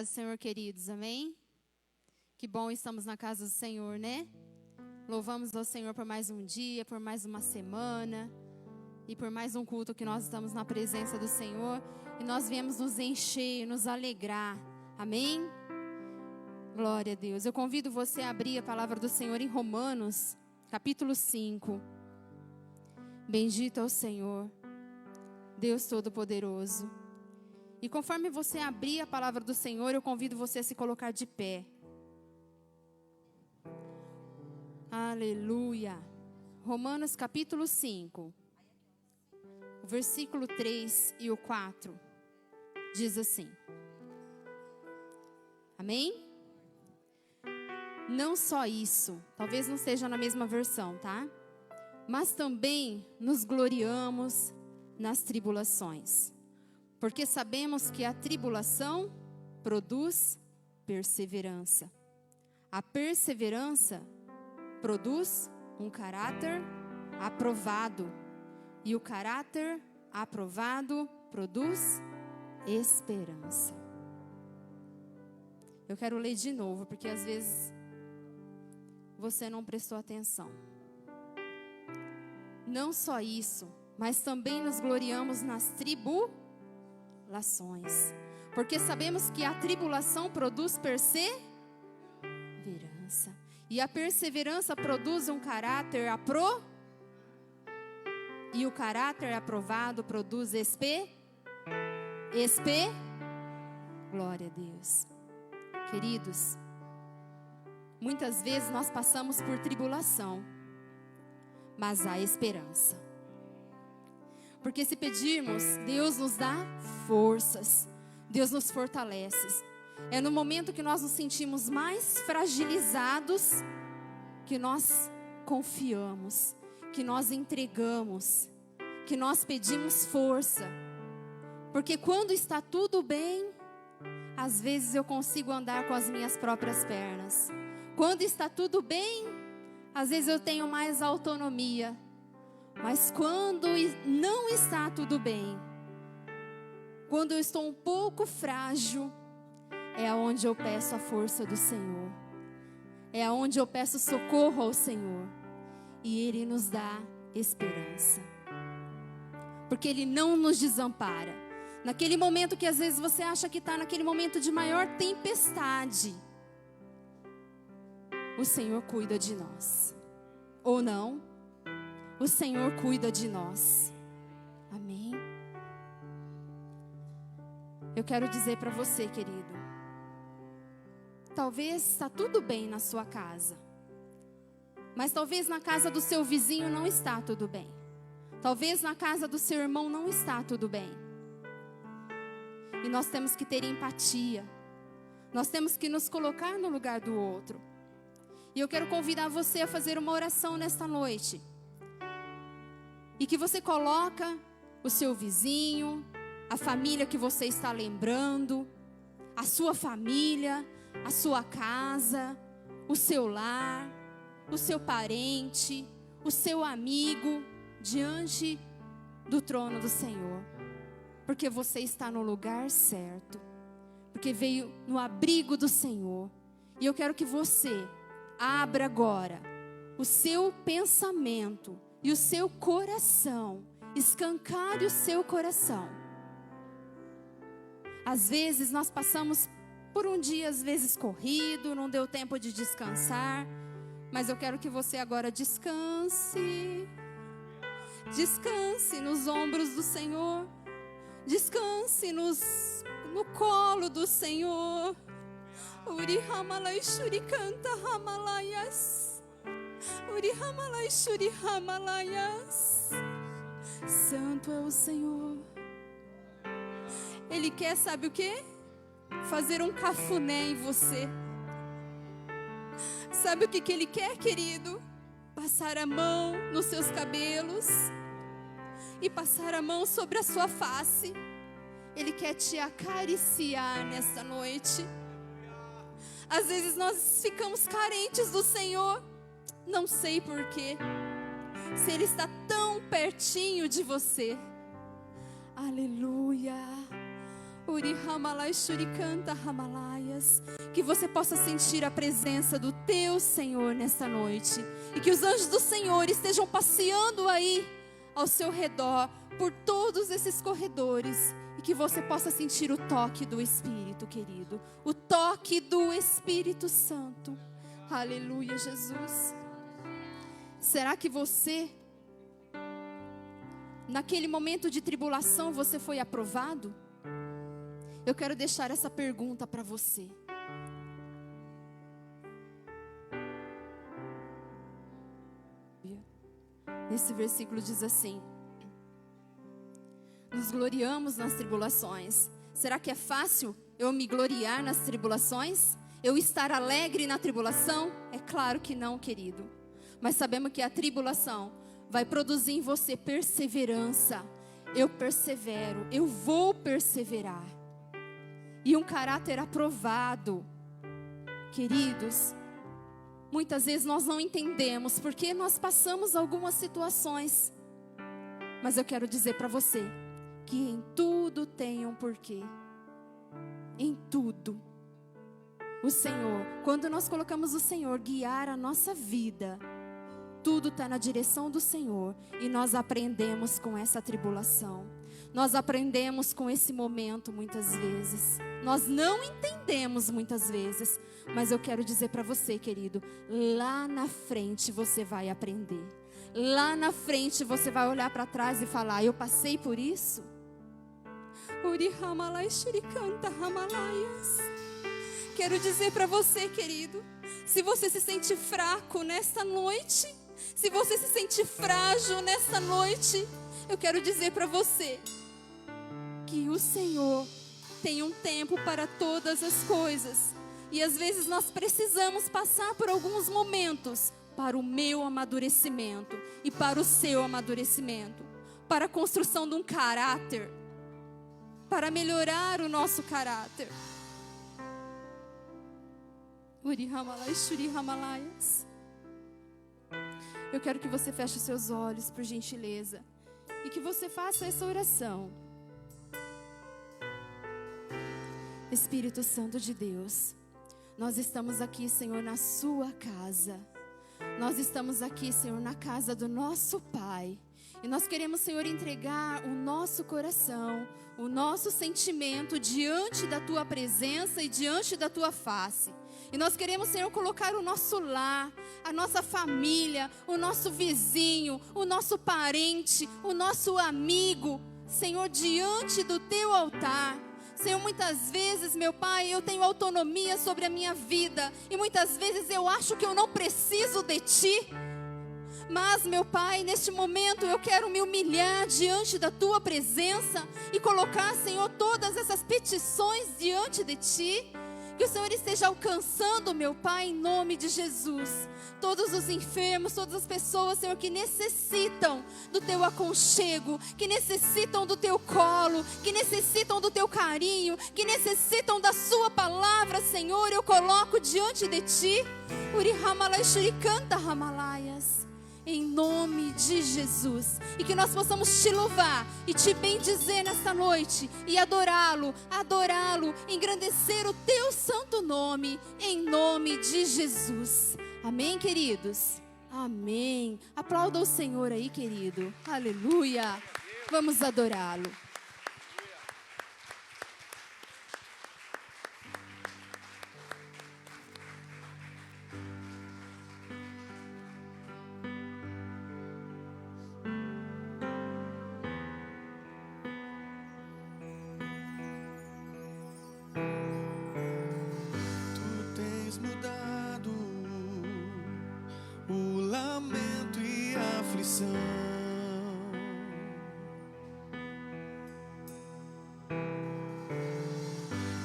Senhor, queridos, amém? Que bom estamos na casa do Senhor, né? Louvamos ao Senhor por mais um dia, por mais uma semana e por mais um culto que nós estamos na presença do Senhor e nós viemos nos encher, nos alegrar, amém? Glória a Deus. Eu convido você a abrir a palavra do Senhor em Romanos, capítulo 5. Bendito é o Senhor, Deus Todo-Poderoso. E conforme você abrir a palavra do Senhor, eu convido você a se colocar de pé. Aleluia. Romanos capítulo 5, o versículo 3 e o 4, diz assim. Amém? Não só isso, talvez não seja na mesma versão, tá? Mas também nos gloriamos nas tribulações. Porque sabemos que a tribulação produz perseverança. A perseverança produz um caráter aprovado. E o caráter aprovado produz esperança. Eu quero ler de novo, porque às vezes você não prestou atenção. Não só isso, mas também nos gloriamos nas tribulações. Porque sabemos que a tribulação produz perseverança. E a perseverança produz um caráter E o caráter aprovado produz Glória a Deus. Queridos, muitas vezes nós passamos por tribulação, mas há esperança. Porque se pedirmos, Deus nos dá forças, Deus nos fortalece. É no momento que nós nos sentimos mais fragilizados que nós confiamos, que nós entregamos, que nós pedimos força. Porque quando está tudo bem, às vezes eu consigo andar com as minhas próprias pernas. Quando está tudo bem, às vezes eu tenho mais autonomia. Mas quando não está tudo bem, quando eu estou um pouco frágil, é onde eu peço a força do Senhor. É onde eu peço socorro ao Senhor. E Ele nos dá esperança. Porque Ele não nos desampara. Naquele momento que às vezes você acha que está naquele momento de maior tempestade, o Senhor cuida de nós. Ou não? O Senhor cuida de nós. Amém? Eu quero dizer para você, querido. Talvez está tudo bem na sua casa. Mas talvez na casa do seu vizinho não está tudo bem. Talvez na casa do seu irmão não está tudo bem. E nós temos que ter empatia. Nós temos que nos colocar no lugar do outro. E eu quero convidar você a fazer uma oração nesta noite. E que você coloca o seu vizinho, a família que você está lembrando, a sua família, a sua casa, o seu lar, o seu parente, o seu amigo, diante do trono do Senhor. Porque você está no lugar certo. Porque veio no abrigo do Senhor. E eu quero que você abra agora o seu pensamento e o seu coração, escancare o seu coração. Às vezes nós passamos por um dia, às vezes corrido, não deu tempo de descansar. Mas eu quero que você agora descanse. Descanse nos ombros do Senhor. Descanse no colo do Senhor. Uri hamalai shuri canta hamalayas. Santo é o Senhor. Ele quer, sabe o quê? Fazer um cafuné em você. Sabe o que Ele quer, querido? Passar a mão nos seus cabelos e passar a mão sobre a sua face. Ele quer te acariciar nesta noite. Às vezes nós ficamos carentes do Senhor. Não sei porquê. Se Ele está tão pertinho de você. Aleluia. Que você possa sentir a presença do teu Senhor nesta noite. E que os anjos do Senhor estejam passeando aí ao seu redor, por todos esses corredores. E que você possa sentir o toque do Espírito, querido. O toque do Espírito Santo. Aleluia, Jesus. Será que você, naquele momento de tribulação, você foi aprovado? Eu quero deixar essa pergunta para você. Esse versículo diz assim: nos gloriamos nas tribulações. Será que é fácil eu me gloriar nas tribulações? Eu estar alegre na tribulação? É claro que não, querido. Mas sabemos que a tribulação vai produzir em você perseverança. Eu persevero, eu vou perseverar. E um caráter aprovado. Queridos, muitas vezes nós não entendemos porque nós passamos algumas situações. Mas eu quero dizer para você que em tudo tem um porquê. Em tudo. O Senhor, quando nós colocamos o Senhor guiar a nossa vida, tudo está na direção do Senhor. E nós aprendemos com essa tribulação. Nós aprendemos com esse momento muitas vezes. Nós não entendemos muitas vezes. Mas eu quero dizer para você, querido, lá na frente você vai aprender. Lá na frente você vai olhar para trás e falar: eu passei por isso. Quero dizer para você, querido, se você se sente fraco nesta noite, se você se sente frágil nesta noite, eu quero dizer para você que o Senhor tem um tempo para todas as coisas. E às vezes nós precisamos passar por alguns momentos para o meu amadurecimento e para o seu amadurecimento, para a construção de um caráter, para melhorar o nosso caráter. Eu quero que você feche os seus olhos, por gentileza, e que você faça essa oração. Espírito Santo de Deus, nós estamos aqui, Senhor, na sua casa. Nós estamos aqui, Senhor, na casa do nosso Pai. E nós queremos, Senhor, entregar o nosso coração, o nosso sentimento diante da Tua presença e diante da Tua face. E nós queremos, Senhor, colocar o nosso lar, a nossa família, o nosso vizinho, o nosso parente, o nosso amigo, Senhor, diante do Teu altar. Senhor, muitas vezes, meu Pai, eu tenho autonomia sobre a minha vida. E muitas vezes eu acho que eu não preciso de Ti. Mas, meu Pai, neste momento eu quero me humilhar diante da Tua presença e colocar, Senhor, todas essas petições diante de Ti. Que o Senhor esteja alcançando, meu Pai, em nome de Jesus. Todos os enfermos, todas as pessoas, Senhor, que necessitam do Teu aconchego, que necessitam do Teu colo, que necessitam do Teu carinho, que necessitam da Sua palavra, Senhor, eu coloco diante de Ti. Em nome de Jesus. E que nós possamos Te louvar e Te bendizer nesta noite. E adorá-lo, engrandecer o Teu santo nome. Em nome de Jesus. Amém, queridos? Amém. Aplauda o Senhor aí, querido. Aleluia. Vamos adorá-lo.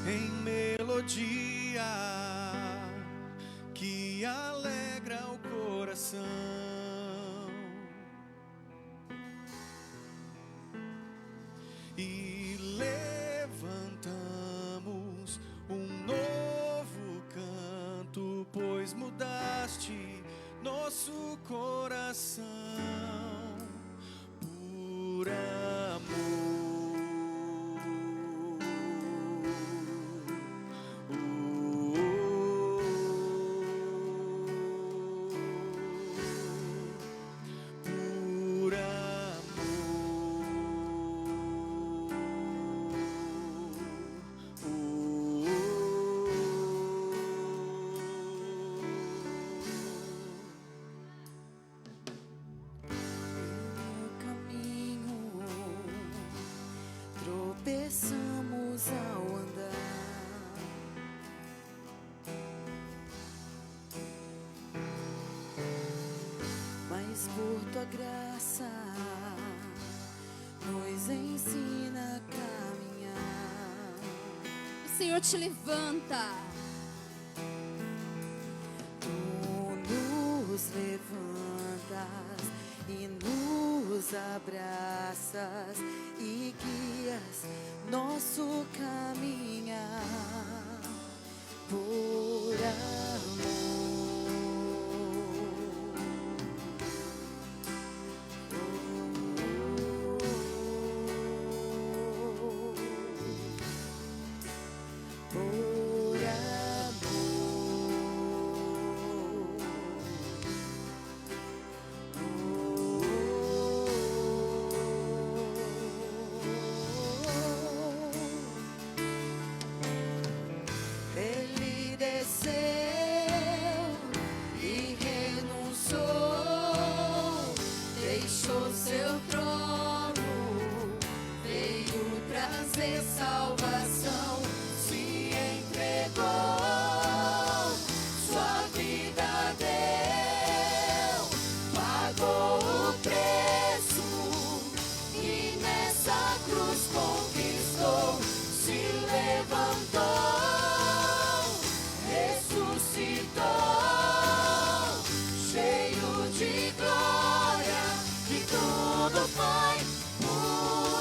Em melodia que alegra o coração, e levantamos um novo canto, pois mudaste nosso coração por amor. tua graça nos ensina a caminhar. O Senhor te levanta. Tu nos levantas e nos abraças e guias nosso caminhar por Ele desceu e renunciou, deixou seu trono, veio trazer salvação, se entregou, sua vida deu, pagou o preço e nessa cruz conquistou, se levantou. Cheio de glória, e tudo foi por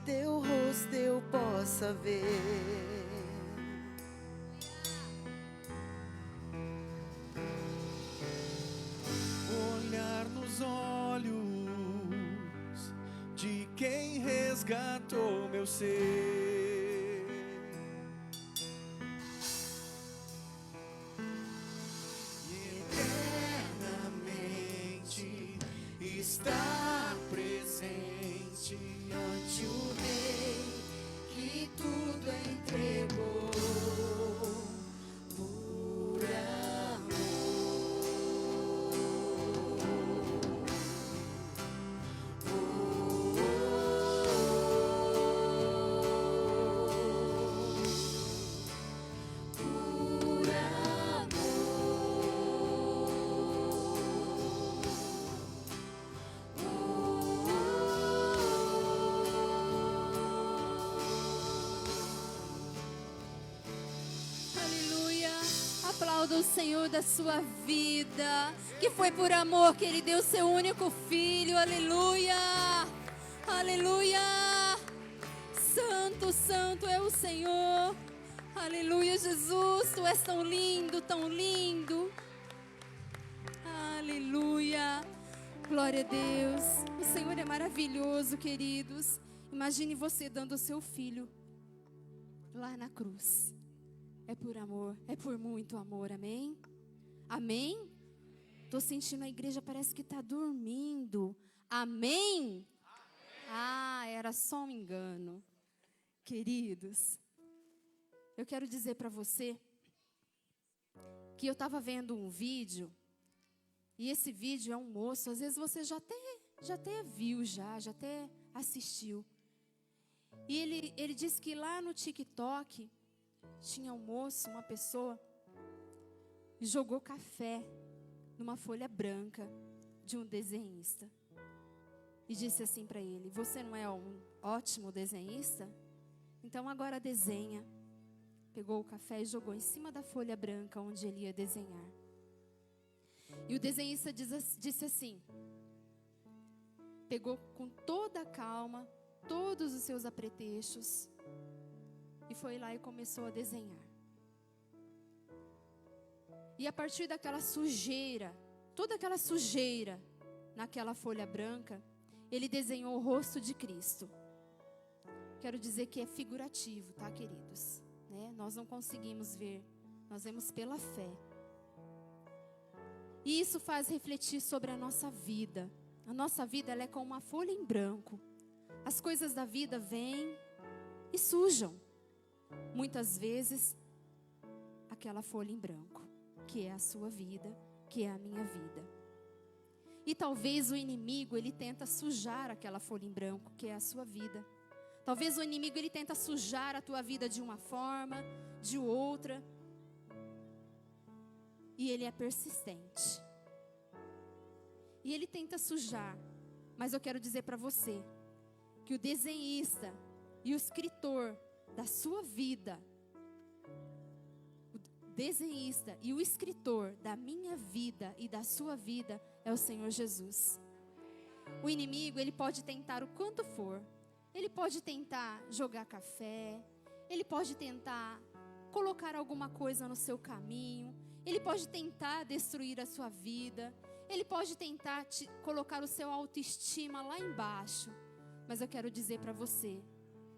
teu rosto eu possa ver. Olhar nos olhos de quem resgatou meu ser. E eternamente está presente ante o Rei que tudo entregou por Aplauda o Senhor da sua vida, que foi por amor que Ele deu seu único filho. Aleluia, aleluia. Santo, santo é o Senhor. Aleluia, Jesus, Tu és tão lindo, tão lindo. Aleluia, glória a Deus. O Senhor é maravilhoso, queridos. Imagine você dando o seu filho lá na cruz. É por amor, é por muito amor, amém? Amém? Tô sentindo a igreja parece que está dormindo. Amém? Ah, era só um engano. Queridos, eu quero dizer para você que eu estava vendo um vídeo, e esse vídeo é um moço, às vezes você já até viu, já até assistiu. E ele disse que lá no TikTok tinha um moço, uma pessoa, jogou café numa folha branca de um desenhista. E disse assim para ele: você não é um ótimo desenhista? Então agora desenha. Pegou o café e jogou em cima da folha branca onde ele ia desenhar. E o desenhista disse assim: pegou com toda a calma todos os seus apetrechos e foi lá e começou a desenhar. E a partir daquela sujeira, toda aquela sujeira naquela folha branca, ele desenhou o rosto de Cristo. Quero dizer que é figurativo, tá, queridos? Né? Nós não conseguimos ver, nós vemos pela fé. E isso faz refletir sobre a nossa vida. A nossa vida, ela é como uma folha em branco. As coisas da vida vêm e sujam. Muitas vezes, aquela folha em branco, que é a sua vida, que é a minha vida. E talvez o inimigo, ele tenta sujar aquela folha em branco, que é a sua vida. Talvez o inimigo, ele tenta sujar a tua vida de uma forma, de outra. E ele é persistente. E ele tenta sujar. Mas eu quero dizer para você que o desenhista e o escritor da sua vida, o desenhista e o escritor da minha vida e da sua vida é o Senhor Jesus. O inimigo, ele pode tentar o quanto for. Ele pode tentar jogar café, ele pode tentar colocar alguma coisa no seu caminho, ele pode tentar destruir a sua vida, ele pode tentar colocar o seu autoestima lá embaixo. Mas eu quero dizer para você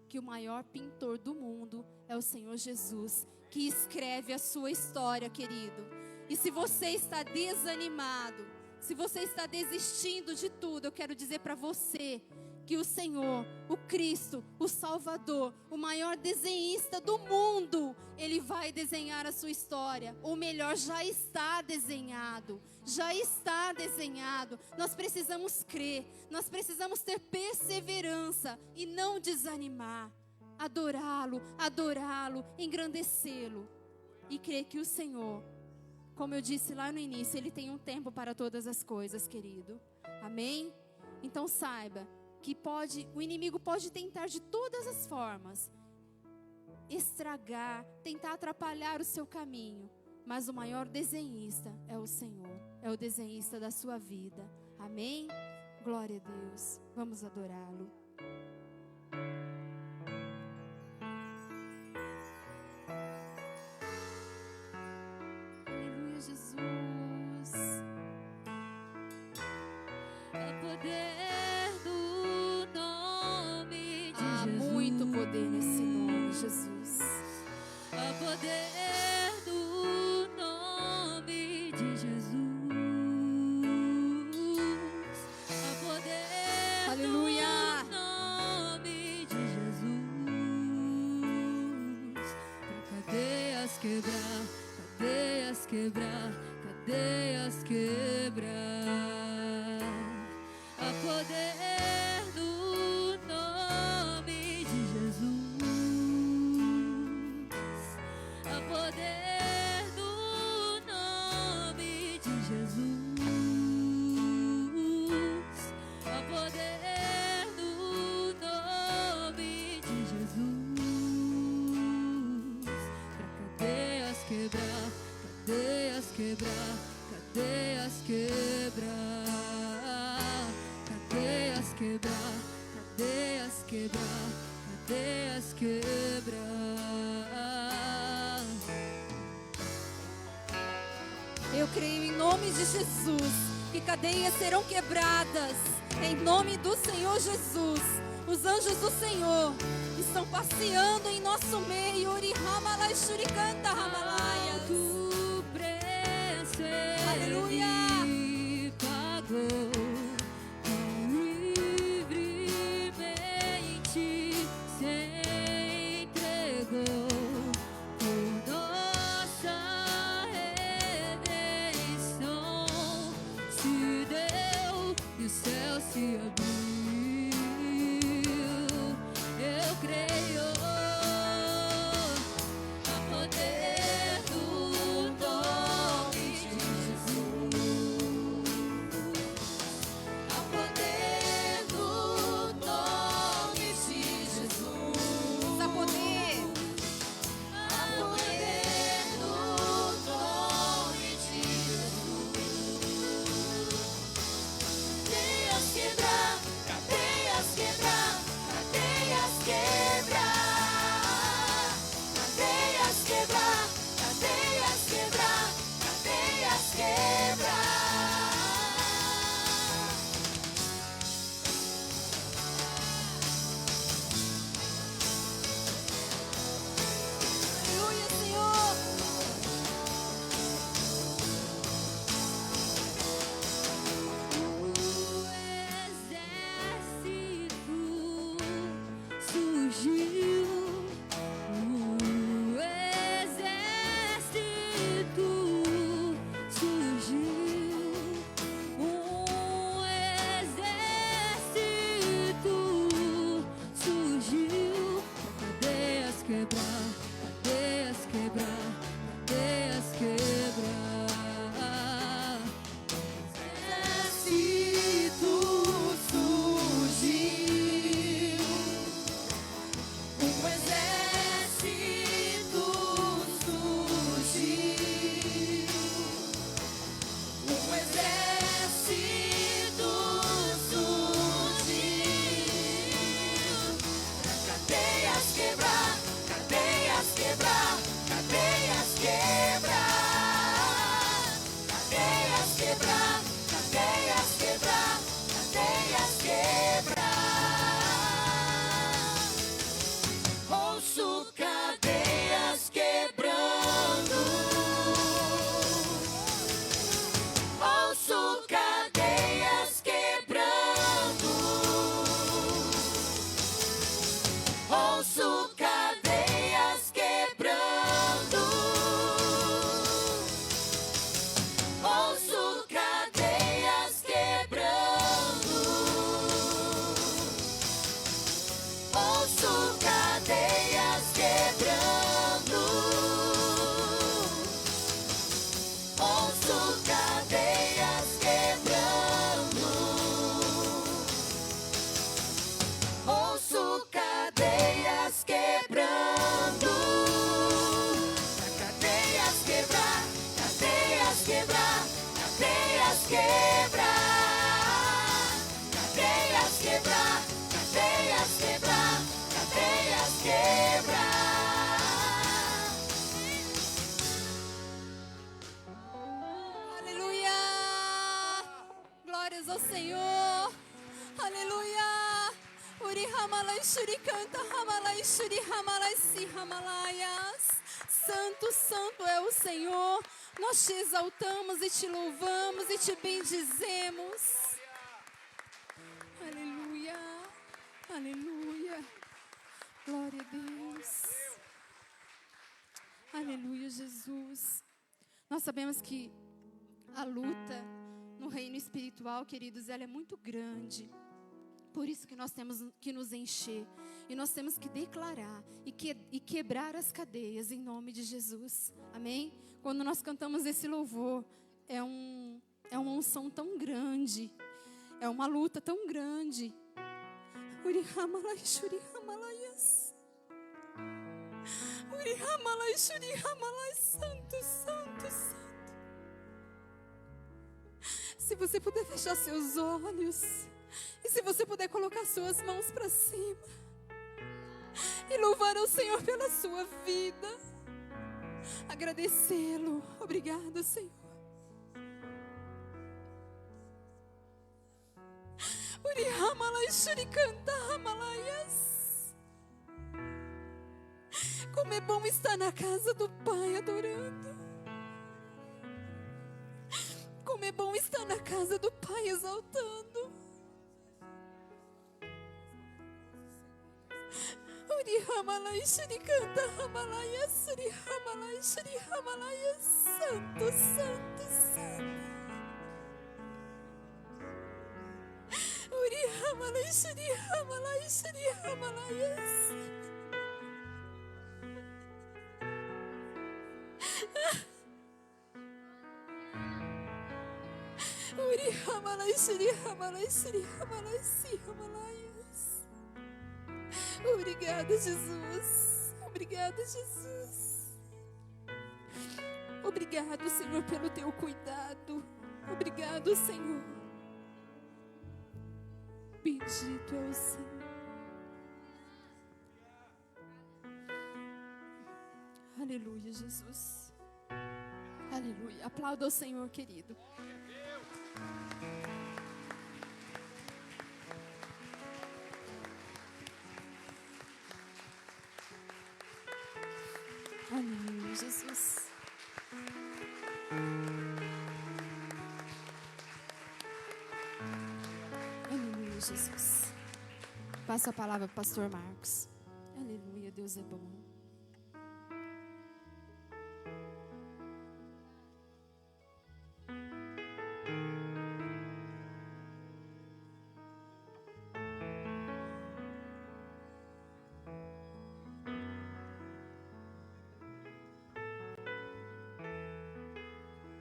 que o maior pintor do mundo é o Senhor Jesus, que escreve a sua história, querido. E se você está desanimado, se você está desistindo de tudo, eu quero dizer para você que o Senhor, o Cristo, o Salvador, o maior desenhista do mundo, Ele vai desenhar a sua história. Ou melhor, já está desenhado. Já está desenhado. Nós precisamos crer, nós precisamos ter perseverança e não desanimar. Adorá-lo, adorá-lo, engrandecê-lo. E crer que o Senhor, como eu disse lá no início, Ele tem um tempo para todas as coisas, querido. Amém? Então saiba que o inimigo pode tentar de todas as formas estragar, tentar atrapalhar o seu caminho, mas o maior desenhista é o Senhor, é o desenhista da sua vida. Amém? Glória a Deus. Vamos adorá-lo. Aleluia, Jesus. É poder do nome de Jesus. Muito poder nesse nome, Jesus. É poder do nome de Jesus. É poder Aleluia. do nome de Jesus. Pra cadeias quebrar, cadeias quebrar, cadeias quebrar. A poder do nome de Jesus. A poder do nome de Jesus. A poder do nome de Jesus. Pra cadeias quebrar, cadeias quebrar, cadeias quebrar. Cadeias quebrar, cadeias quebrar, cadeias quebrar. Eu creio em nome de Jesus que cadeias serão quebradas. Em nome do Senhor Jesus. Os anjos do Senhor estão passeando em nosso meio. Ori ramalai shurikanta ramalaias. Alto preço Aleluia. Ele pagou. Se abriu, eu creio. A poder quebrar, cadeias quebrar, cadeias quebrar, cadeias quebrar. Aleluia! Glórias ao Senhor! Aleluia! Uri Hamalai Shuri canta Hamalai Shuri Hamalai Si Hamalaias. Santo, santo é o Senhor. Nós te exaltamos e te louvamos e te bendizemos. Aleluia! Aleluia! Glória a Deus! Aleluia, Jesus! Nós sabemos que a luta no reino espiritual, queridos, ela é muito grande. Por isso que nós temos que nos encher. E nós temos que declarar e quebrar as cadeias em nome de Jesus. Amém? Quando nós cantamos esse louvor, é uma unção tão grande. É uma luta tão grande. Uri Hamalai Shuri Hamalaias. Uri Hamalai Shuri Hamalai. Santo, santo, santo. Se você puder fechar seus olhos. E se você puder colocar suas mãos para cima. E louvar ao Senhor pela sua vida. Agradecê-lo. Obrigado, Senhor. Uri Hamalai Shuri canta Hamalaias. Como é bom estar na casa do Pai adorando. Como é bom estar na casa do Pai exaltando. Uri Hamalai Shuri canta Hamalaias. Uri Hamalai Shuri Hamalaias. Santo, santo, santo. Uri Hamalai Shuri Hamalai Shuri Hamalaias. Uri Hamalai Shuri Hamalai Shuri Hamalai Si Hamalaias. Obrigada, Jesus. Obrigada, Jesus. Obrigado, Senhor, pelo teu cuidado. Obrigado, Senhor. Bendito é o Senhor. Aleluia, Jesus. Aleluia. Aplauda o Senhor, querido. Aleluia, Jesus. Aleluia, Jesus. Passa a palavra para o pastor Marcos. Aleluia, Deus é bom.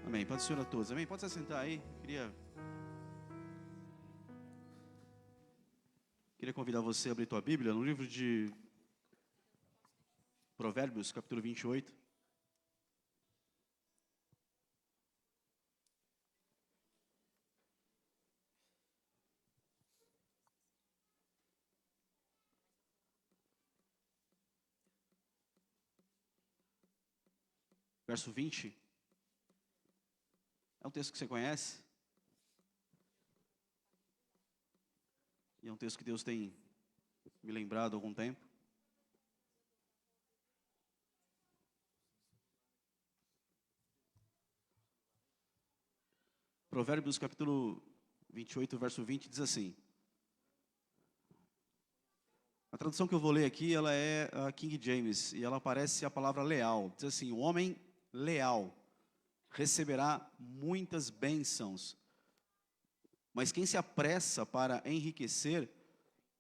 Amém. Pode Senhor a todos. Amém. Pode se sentar aí. Queria convidar você a abrir tua Bíblia no livro de Provérbios, capítulo 28. Verso 20. É um texto que você conhece. E é um texto que Deus tem me lembrado há algum tempo. Provérbios capítulo 28, verso 20, diz assim. A tradução que eu vou ler aqui, ela é a King James, e ela aparece a palavra leal. Diz assim, o homem leal receberá muitas bênçãos, mas quem se apressa para enriquecer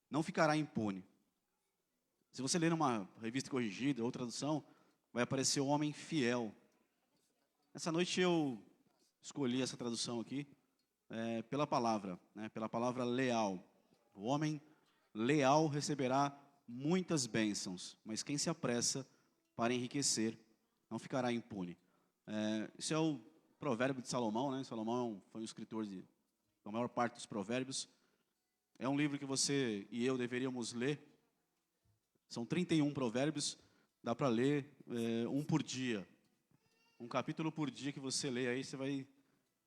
não ficará impune. Se você ler numa revista corrigida ou tradução, vai aparecer o homem fiel. Essa noite eu escolhi essa tradução aqui pela palavra leal. O homem leal receberá muitas bênçãos, mas quem se apressa para enriquecer não ficará impune. Isso é o provérbio de Salomão, né? Salomão foi um escritor da maior parte dos provérbios. É um livro que você e eu deveríamos ler. São 31 provérbios, dá para ler um por dia. Um capítulo por dia que você lê, aí você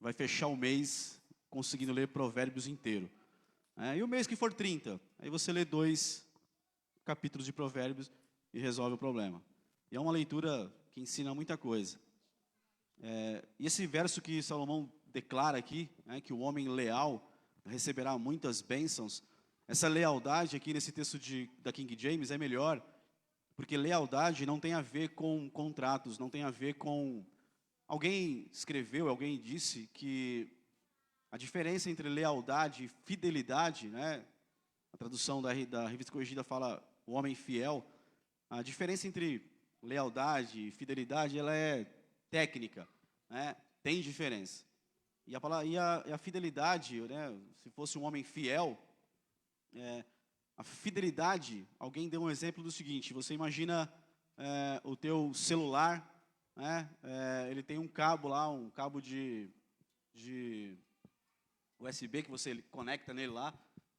vai fechar o mês conseguindo ler provérbios inteiro. E o mês que for 30, aí você lê 2 capítulos de provérbios e resolve o problema. E é uma leitura que ensina muita coisa. E esse verso que Salomão declara aqui, que o homem leal receberá muitas bênçãos, essa lealdade aqui nesse texto da King James é melhor, porque lealdade não tem a ver com contratos, não tem a ver com... Alguém escreveu, alguém disse que a diferença entre lealdade e fidelidade, né? A tradução da Revista Corrigida fala o homem fiel. A diferença entre lealdade e fidelidade, ela é técnica, né? Tem diferença. E a fidelidade, né? Se fosse um homem fiel, a fidelidade, alguém deu um exemplo do seguinte: você imagina o teu celular, né? Ele tem um cabo lá, um cabo de USB que você conecta nele lá,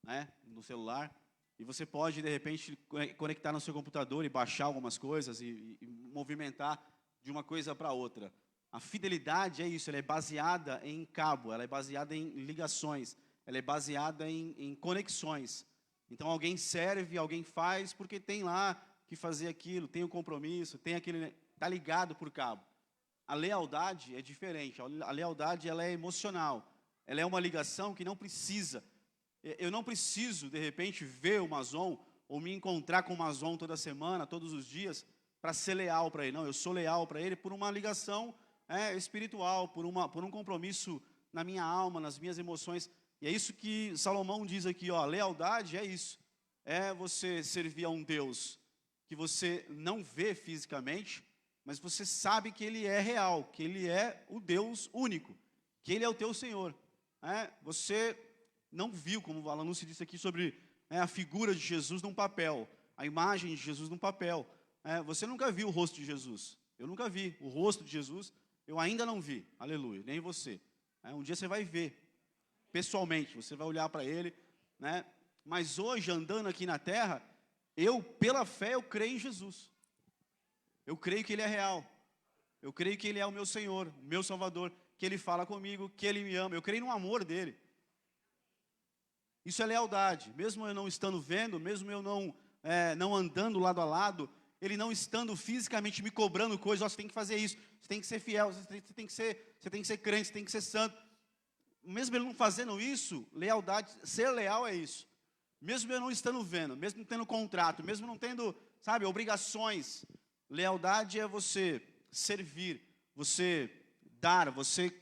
né? No celular, e você pode de repente conectar no seu computador e baixar algumas coisas e movimentar de uma coisa para outra. A fidelidade é isso, ela é baseada em cabo, ela é baseada em ligações, ela é baseada em conexões. Então alguém serve, alguém faz, porque tem lá que fazer aquilo, tem o compromisso, tem aquele, está ligado por cabo. A lealdade é diferente, a lealdade ela é emocional, ela é uma ligação que não precisa. Eu não preciso, de repente, ver o Mason ou me encontrar com o Mason toda semana, todos os dias, para ser leal para ele. Não, eu sou leal para ele por uma ligação espiritual, por um compromisso na minha alma, nas minhas emoções. E é isso que Salomão diz aqui, ó, lealdade é isso. É você servir a um Deus que você não vê fisicamente, mas você sabe que Ele é real, que Ele é o Deus único, que Ele é o teu Senhor. Você não viu, como o Alanúcio disse aqui, sobre a figura de Jesus num papel, a imagem de Jesus num papel. Você nunca viu o rosto de Jesus. Eu nunca vi o rosto de Jesus, eu ainda não vi, aleluia, nem você. Um dia você vai ver, pessoalmente, você vai olhar para Ele, né? Mas hoje, andando aqui na terra, pela fé, eu creio em Jesus. Eu creio que Ele é real. Eu creio que Ele é o meu Senhor, o meu Salvador, que Ele fala comigo, que Ele me ama. Eu creio no amor dEle. Isso é lealdade. Mesmo eu não estando vendo, mesmo eu não andando lado a lado, Ele não estando fisicamente me cobrando coisas, você tem que fazer isso, você tem que ser fiel, você tem que ser crente, você tem que ser santo. Mesmo Ele não fazendo isso, lealdade, ser leal é isso. Mesmo eu não estando vendo, mesmo não tendo contrato, mesmo não tendo, obrigações, lealdade é você servir, você dar, você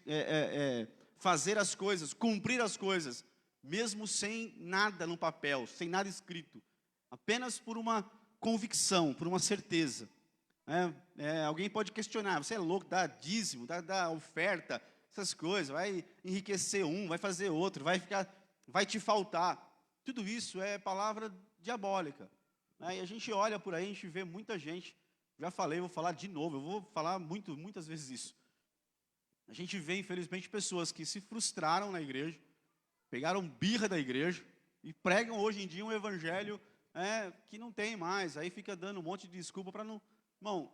fazer as coisas, cumprir as coisas, mesmo sem nada no papel, sem nada escrito, apenas por uma convicção, por uma certeza. Alguém pode questionar, você é louco, dá dízimo, dá oferta, essas coisas, vai enriquecer vai fazer outro, vai te faltar. Tudo isso é palavra diabólica. E a gente olha por aí, a gente vê muita gente, já falei, vou falar de novo, eu vou falar muitas vezes isso. A gente vê, infelizmente, pessoas que se frustraram na igreja, pegaram birra da igreja e pregam hoje em dia um evangelho que não tem mais, aí fica dando um monte de desculpa para não... Irmão,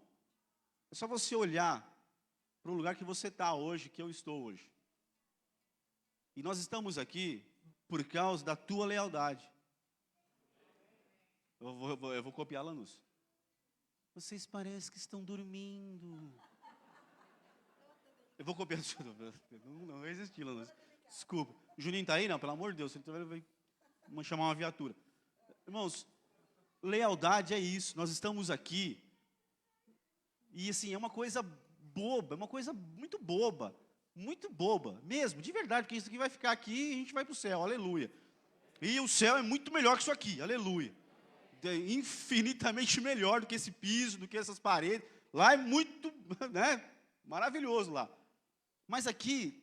é só você olhar para o lugar que você está hoje, que eu estou hoje. E nós estamos aqui por causa da tua lealdade. Eu vou copiar a Lanús. Vocês parecem que estão dormindo. Eu vou copiar. Não vai existir, Lanús. Desculpa. O Juninho está aí? Não, pelo amor de Deus. Se ele estiver, vai chamar uma viatura. Irmãos, lealdade é isso. Nós estamos aqui. E assim, é uma coisa boba, é uma coisa muito boba mesmo, de verdade, porque isso aqui vai ficar aqui e a gente vai para o céu, aleluia. E o céu é muito melhor que isso aqui, aleluia. É infinitamente melhor do que esse piso, do que essas paredes. Lá é muito, maravilhoso lá. Mas aqui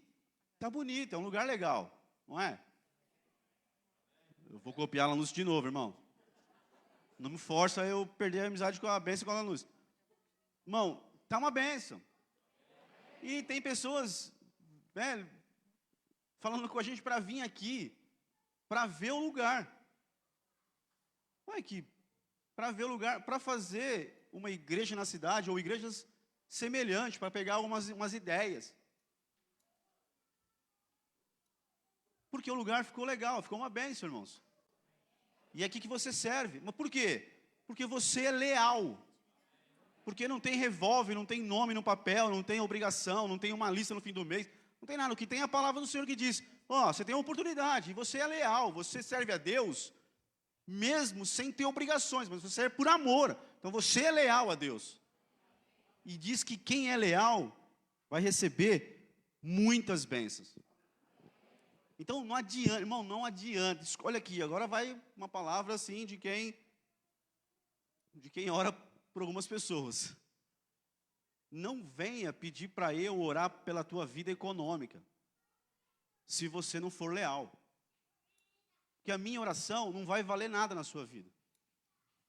tá bonito, é um lugar legal, não é? Eu vou copiar a Lanús de novo, irmão. Não me força a eu perder a amizade com a bênção com a Lanús. Irmão, tá uma bênção. E tem pessoas falando com a gente para vir aqui, para ver o lugar. Olha aqui, para ver o lugar, para fazer uma igreja na cidade, ou igrejas semelhantes, para pegar umas ideias. Porque o lugar ficou legal, ficou uma bênção, irmãos. E é aqui que você serve. Mas por quê? Porque você é leal. Porque não tem revólver, não tem nome no papel, não tem obrigação, não tem uma lista no fim do mês. Não tem nada. O que tem é a palavra do Senhor que diz, você tem uma oportunidade, e você é leal, você serve a Deus, mesmo sem ter obrigações, mas você serve por amor. Então você é leal a Deus. E diz que quem é leal vai receber muitas bênçãos. Então não adianta, irmão, não adianta. Olha aqui, agora vai uma palavra assim de quem ora por algumas pessoas. Não venha pedir para eu orar pela tua vida econômica, se você não for leal. Porque a minha oração não vai valer nada na sua vida.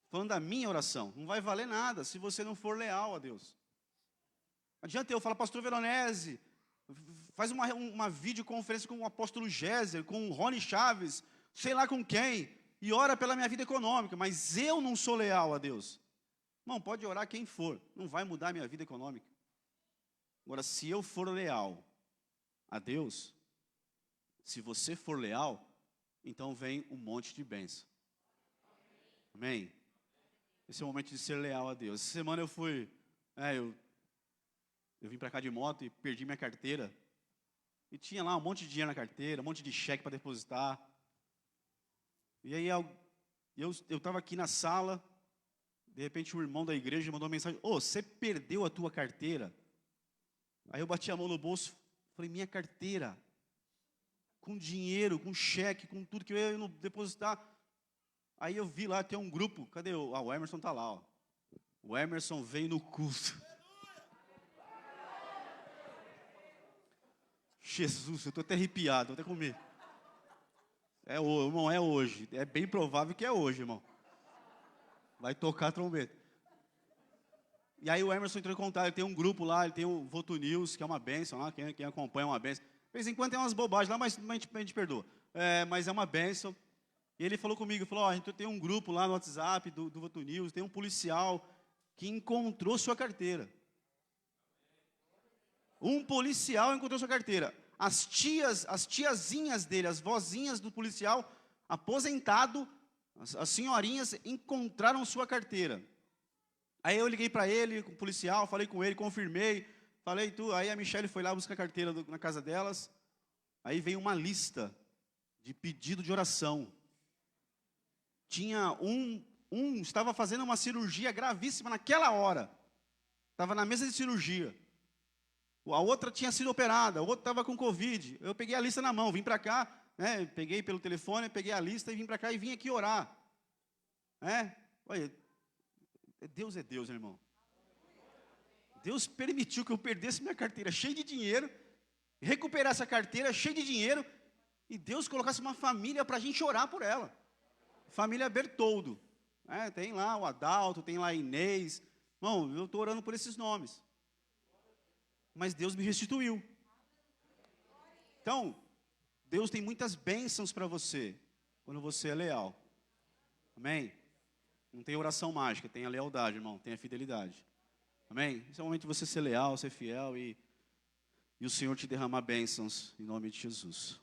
Falando da minha oração, não vai valer nada se você não for leal a Deus. Não adianta eu falar, pastor Veronese, faz uma videoconferência com o apóstolo Géser, com o Rony Chaves, sei lá com quem, e ora pela minha vida econômica, mas eu não sou leal a Deus. Irmão, pode orar quem for, não vai mudar a minha vida econômica. Agora, se eu for leal a Deus, se você for leal, então vem um monte de bênção. Amém? Esse é o momento de ser leal a Deus. Essa semana eu fui, eu vim para cá de moto e perdi minha carteira. E tinha lá um monte de dinheiro na carteira, um monte de cheque para depositar. E aí eu estava aqui na sala, de repente um irmão da igreja mandou uma mensagem, você perdeu a tua carteira? Aí eu bati a mão no bolso, falei, minha carteira, com dinheiro, com cheque, com tudo que eu ia depositar. Aí eu vi lá, tem um grupo, cadê o Emerson está lá, ó. O Emerson veio no culto. Jesus, eu estou até arrepiado, estou até com medo. Irmão, é hoje. É bem provável que é hoje, irmão. Vai tocar a trombeta. E aí o Emerson entrou em contato, ele tem um grupo lá, ele tem o Voto News, que é uma bênção lá, quem acompanha é uma bênção. De vez em quando tem umas bobagens lá, mas a gente perdoa. Mas é uma bênção. E ele falou comigo, a gente tem um grupo lá no WhatsApp do Voto News, tem um policial que encontrou sua carteira. Um policial encontrou sua carteira. As tiazinhas dele, as vozinhas do policial aposentado, as senhorinhas encontraram sua carteira. Aí eu liguei para ele, com o policial, falei com ele, confirmei, aí a Michelle foi lá buscar a carteira na casa delas. Aí veio uma lista de pedido de oração. Tinha estava fazendo uma cirurgia gravíssima naquela hora. Estava na mesa de cirurgia. A outra tinha sido operada, a outra estava com Covid. Eu peguei a lista na mão, vim para cá, peguei pelo telefone, peguei a lista e vim para cá e vim aqui orar. Olha, Deus é Deus, irmão. Deus permitiu que eu perdesse minha carteira cheia de dinheiro, recuperasse a carteira cheia de dinheiro, e Deus colocasse uma família para a gente orar por ela. Família Bertoldo. Tem lá o Adalto, tem lá a Inês. Irmão, eu estou orando por esses nomes. Mas Deus me restituiu. Então, Deus tem muitas bênçãos para você, quando você é leal. Amém? Não tem oração mágica, tem a lealdade, irmão, tem a fidelidade. Amém? Esse é o momento de você ser leal, ser fiel e o Senhor te derramar bênçãos, em nome de Jesus.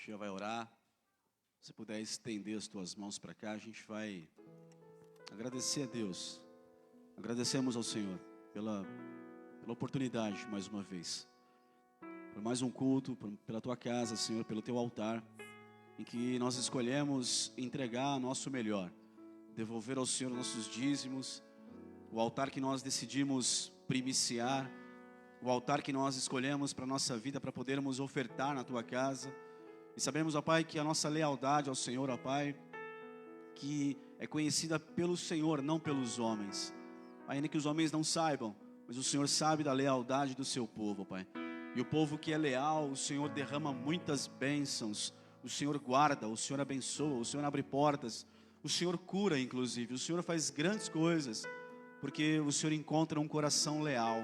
já vai orar. Se puder estender as tuas mãos para cá, a gente vai agradecer a Deus. Agradecemos ao Senhor pela oportunidade, mais uma vez. Por mais um culto, pela tua casa, Senhor, pelo teu altar, em que nós escolhemos entregar nosso melhor, devolver ao Senhor nossos dízimos, o altar que nós decidimos primiciar, o altar que nós escolhemos para a nossa vida, para podermos ofertar na tua casa. E sabemos, ó Pai, que a nossa lealdade ao Senhor, ó Pai, que é conhecida pelo Senhor, não pelos homens. Ainda que os homens não saibam, mas o Senhor sabe da lealdade do seu povo, ó Pai. E o povo que é leal, o Senhor derrama muitas bênçãos, o Senhor guarda, o Senhor abençoa, o Senhor abre portas, o Senhor cura, inclusive, o Senhor faz grandes coisas, porque o Senhor encontra um coração leal.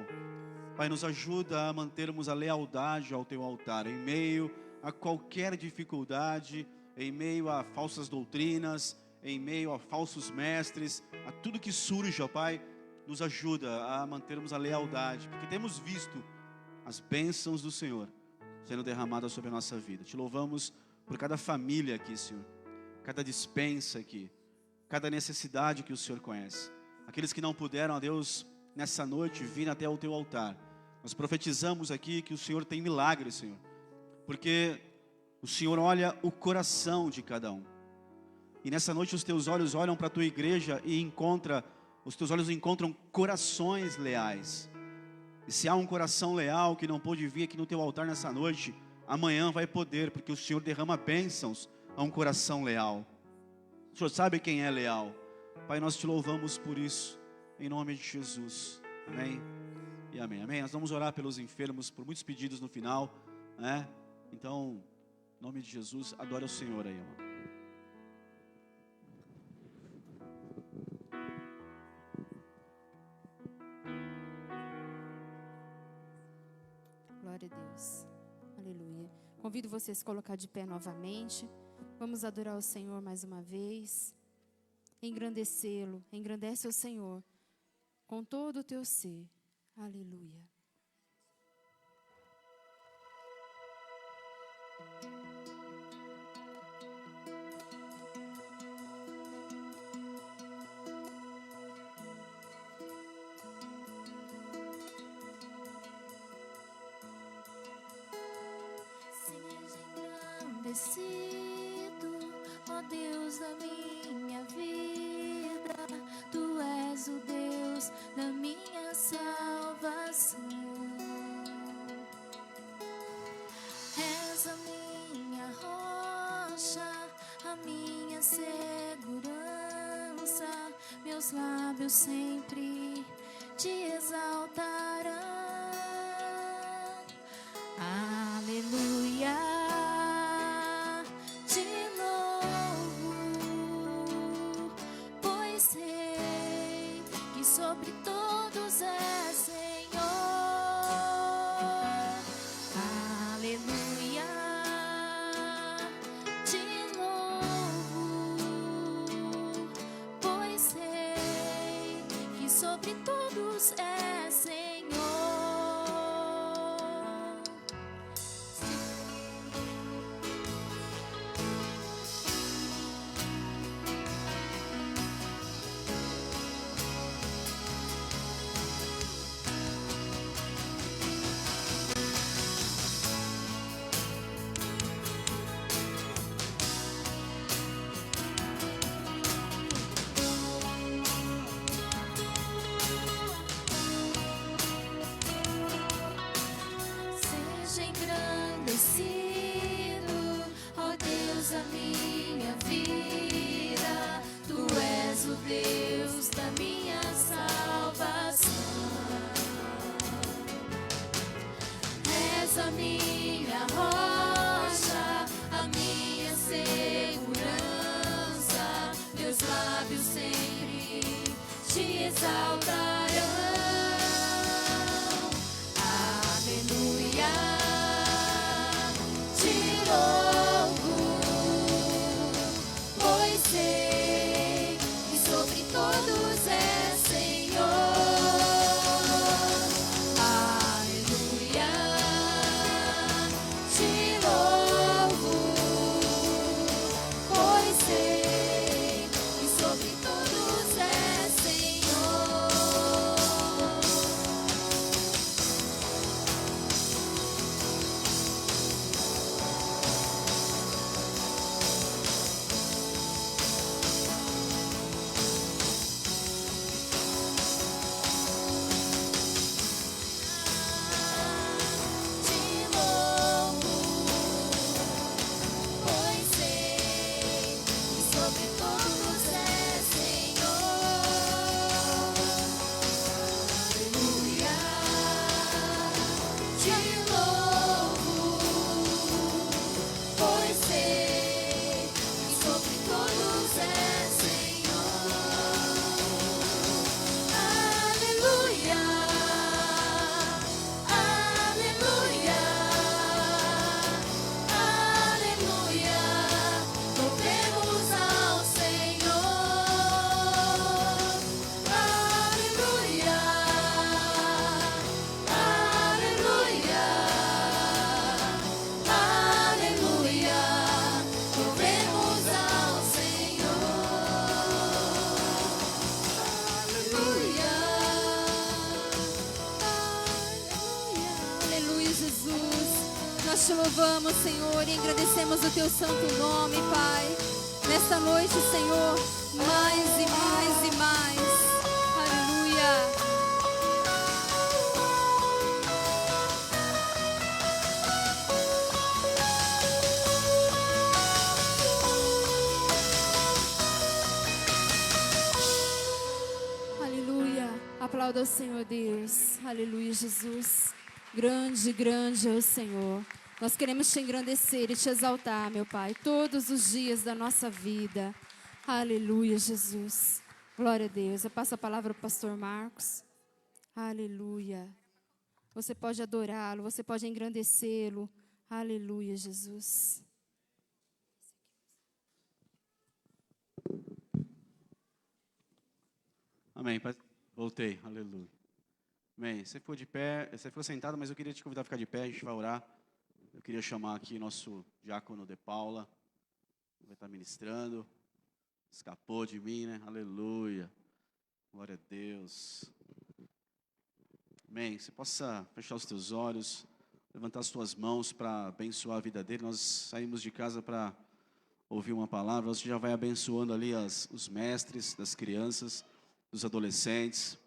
Pai, nos ajuda a mantermos a lealdade ao teu altar, em meio a qualquer dificuldade, em meio a falsas doutrinas, em meio a falsos mestres, a tudo que surge, ó Pai, nos ajuda a mantermos a lealdade, porque temos visto as bênçãos do Senhor sendo derramadas sobre a nossa vida. Te louvamos por cada família aqui, Senhor, cada dispensa aqui, cada necessidade que o Senhor conhece. Aqueles que não puderam, ó Deus, nessa noite vir até o teu altar, nós profetizamos aqui que o Senhor tem milagres, Senhor, porque o Senhor olha o coração de cada um. E nessa noite os teus olhos olham para a tua igreja e os teus olhos encontram corações leais. E se há um coração leal que não pôde vir aqui no teu altar nessa noite, amanhã vai poder, porque o Senhor derrama bênçãos a um coração leal. O Senhor sabe quem é leal. Pai, nós te louvamos por isso, em nome de Jesus. Amém e amém. Amém. Nós vamos orar pelos enfermos, por muitos pedidos no final, né? Então, em nome de Jesus, adore ao Senhor aí, irmão. Glória a Deus. Aleluia. Convido você a se colocar de pé novamente. Vamos adorar o Senhor mais uma vez. Engrandecê-lo. Engrandece o Senhor com todo o teu ser. Aleluia. Ó Deus da minha vida, Tu és o Deus da minha salvação. És a minha rocha, a minha segurança, meus lábios sempre te exaltarão. Aleluia. Sobre todos é Senhor. Aleluia. Te louvo, pois sei que sobre todos é Senhor. Ó Deus, a minha vida, Tu és o Deus da minha salvação. És a minha rocha, a minha segurança, meus lábios sempre te exaltarão. Aleluia. Pois sei que sobre todos é Senhor. Aleluia. Te louvo, Nós te louvamos, Senhor, e agradecemos o teu santo nome, Pai. Nesta noite, Senhor, mais e mais e mais. Aleluia. Aleluia. Aplauda o Senhor Deus. Aleluia, Jesus. Grande, grande é o Senhor. Nós queremos te engrandecer e te exaltar, meu Pai, todos os dias da nossa vida. Aleluia, Jesus. Glória a Deus. Eu passo a palavra para o pastor Marcos. Aleluia. Você pode adorá-lo, você pode engrandecê-lo. Aleluia, Jesus. Amém. Voltei. Aleluia. Amém. Você ficou de pé, você ficou sentado, mas eu queria te convidar a ficar de pé, a gente vai orar. Eu queria chamar aqui nosso diácono de Paula, vai estar ministrando. Escapou de mim, né? Aleluia. Glória a Deus. Amém. Você possa fechar os teus olhos, levantar as tuas mãos para abençoar a vida dele. Nós saímos de casa para ouvir uma palavra. Você já vai abençoando ali os mestres das crianças, dos adolescentes.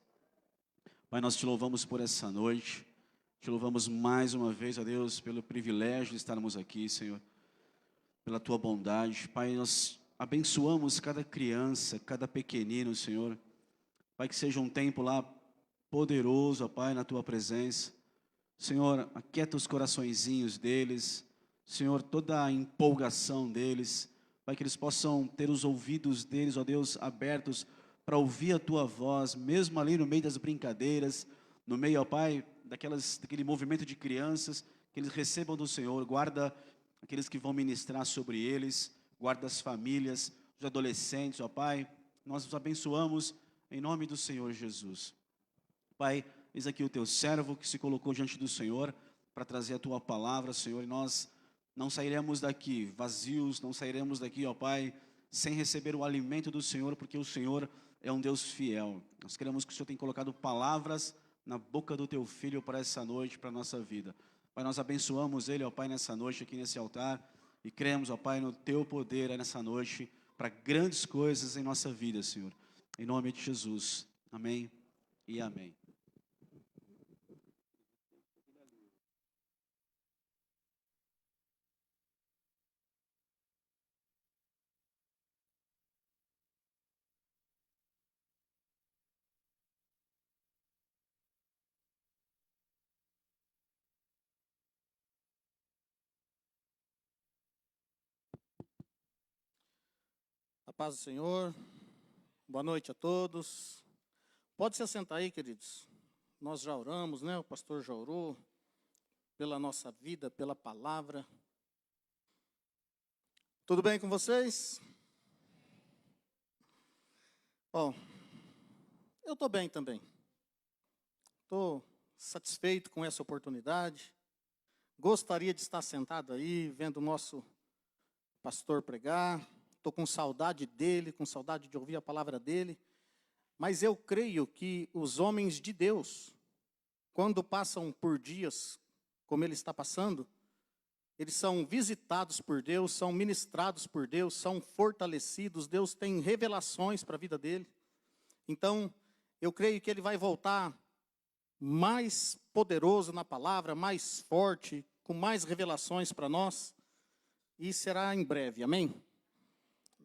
Pai, nós te louvamos por essa noite. Te louvamos mais uma vez, ó Deus, pelo privilégio de estarmos aqui, Senhor. Pela tua bondade. Pai, nós abençoamos cada criança, cada pequenino, Senhor. Pai, que seja um tempo lá poderoso, ó Pai, na tua presença. Senhor, aquieta os coraçõezinhos deles. Senhor, toda a empolgação deles. Pai, que eles possam ter os ouvidos deles, ó Deus, abertos para ouvir a tua voz, mesmo ali no meio das brincadeiras, no meio, ó Pai, daquele movimento de crianças, que eles recebam do Senhor. Guarda aqueles que vão ministrar sobre eles, guarda as famílias, os adolescentes, ó Pai. Nós os abençoamos em nome do Senhor Jesus. Pai, eis aqui o teu servo que se colocou diante do Senhor para trazer a tua palavra, Senhor, e nós não sairemos daqui vazios, não sairemos daqui, ó Pai, sem receber o alimento do Senhor, porque o Senhor é um Deus fiel. Nós queremos que o Senhor tenha colocado palavras na boca do teu filho para essa noite, para a nossa vida. Pai, nós abençoamos ele, ó Pai, nessa noite aqui nesse altar, e cremos, ó Pai, no teu poder nessa noite, para grandes coisas em nossa vida, Senhor. Em nome de Jesus. Amém e amém. A paz do Senhor, boa noite a todos. Pode se assentar aí, queridos. Nós já oramos, né? O pastor já orou pela nossa vida, pela palavra. Tudo bem com vocês? Bom, eu estou bem também. Estou satisfeito com essa oportunidade. Gostaria de estar sentado aí, vendo o nosso pastor pregar. Estou com saudade dele, com saudade de ouvir a palavra dele. Mas eu creio que os homens de Deus, quando passam por dias como ele está passando, eles são visitados por Deus, são ministrados por Deus, são fortalecidos. Deus tem revelações para a vida dele. Então, eu creio que ele vai voltar mais poderoso na palavra, mais forte, com mais revelações para nós. E será em breve, amém?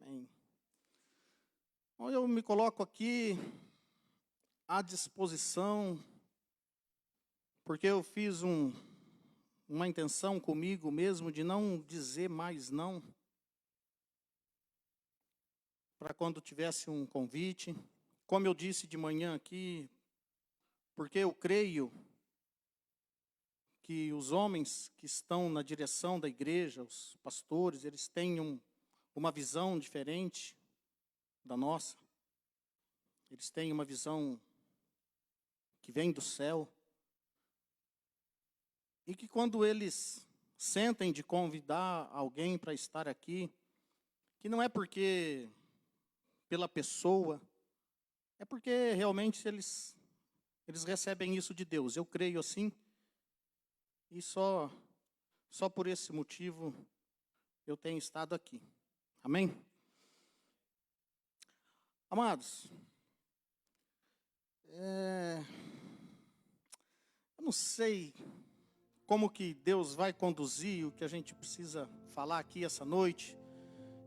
Amém. Então, eu me coloco aqui à disposição, porque eu fiz uma intenção comigo mesmo de não dizer mais não. para quando tivesse um convite. Como eu disse de manhã aqui, porque eu creio que os homens que estão na direção da igreja, os pastores, eles têm uma visão diferente da nossa. Eles têm uma visão que vem do céu. E que quando eles sentem de convidar alguém para estar aqui, que não é porque pela pessoa, é porque realmente eles recebem isso de Deus. Eu creio assim. E só por esse motivo eu tenho estado aqui. Amém? Amados, eu não sei como que Deus vai conduzir o que a gente precisa falar aqui essa noite.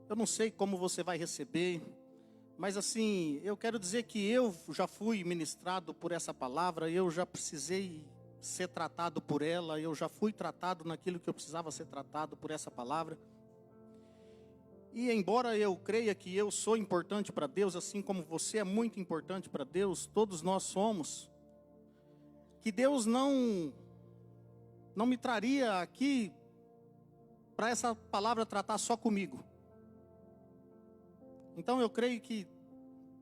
Eu não sei como você vai receber, mas assim, eu quero dizer que eu já fui ministrado por essa palavra, eu já precisei ser tratado por ela, eu já fui tratado naquilo que eu precisava ser tratado por essa palavra. E embora eu creia que eu sou importante para Deus, assim como você é muito importante para Deus, todos nós somos, que Deus não me traria aqui para essa palavra tratar só comigo. Então eu creio que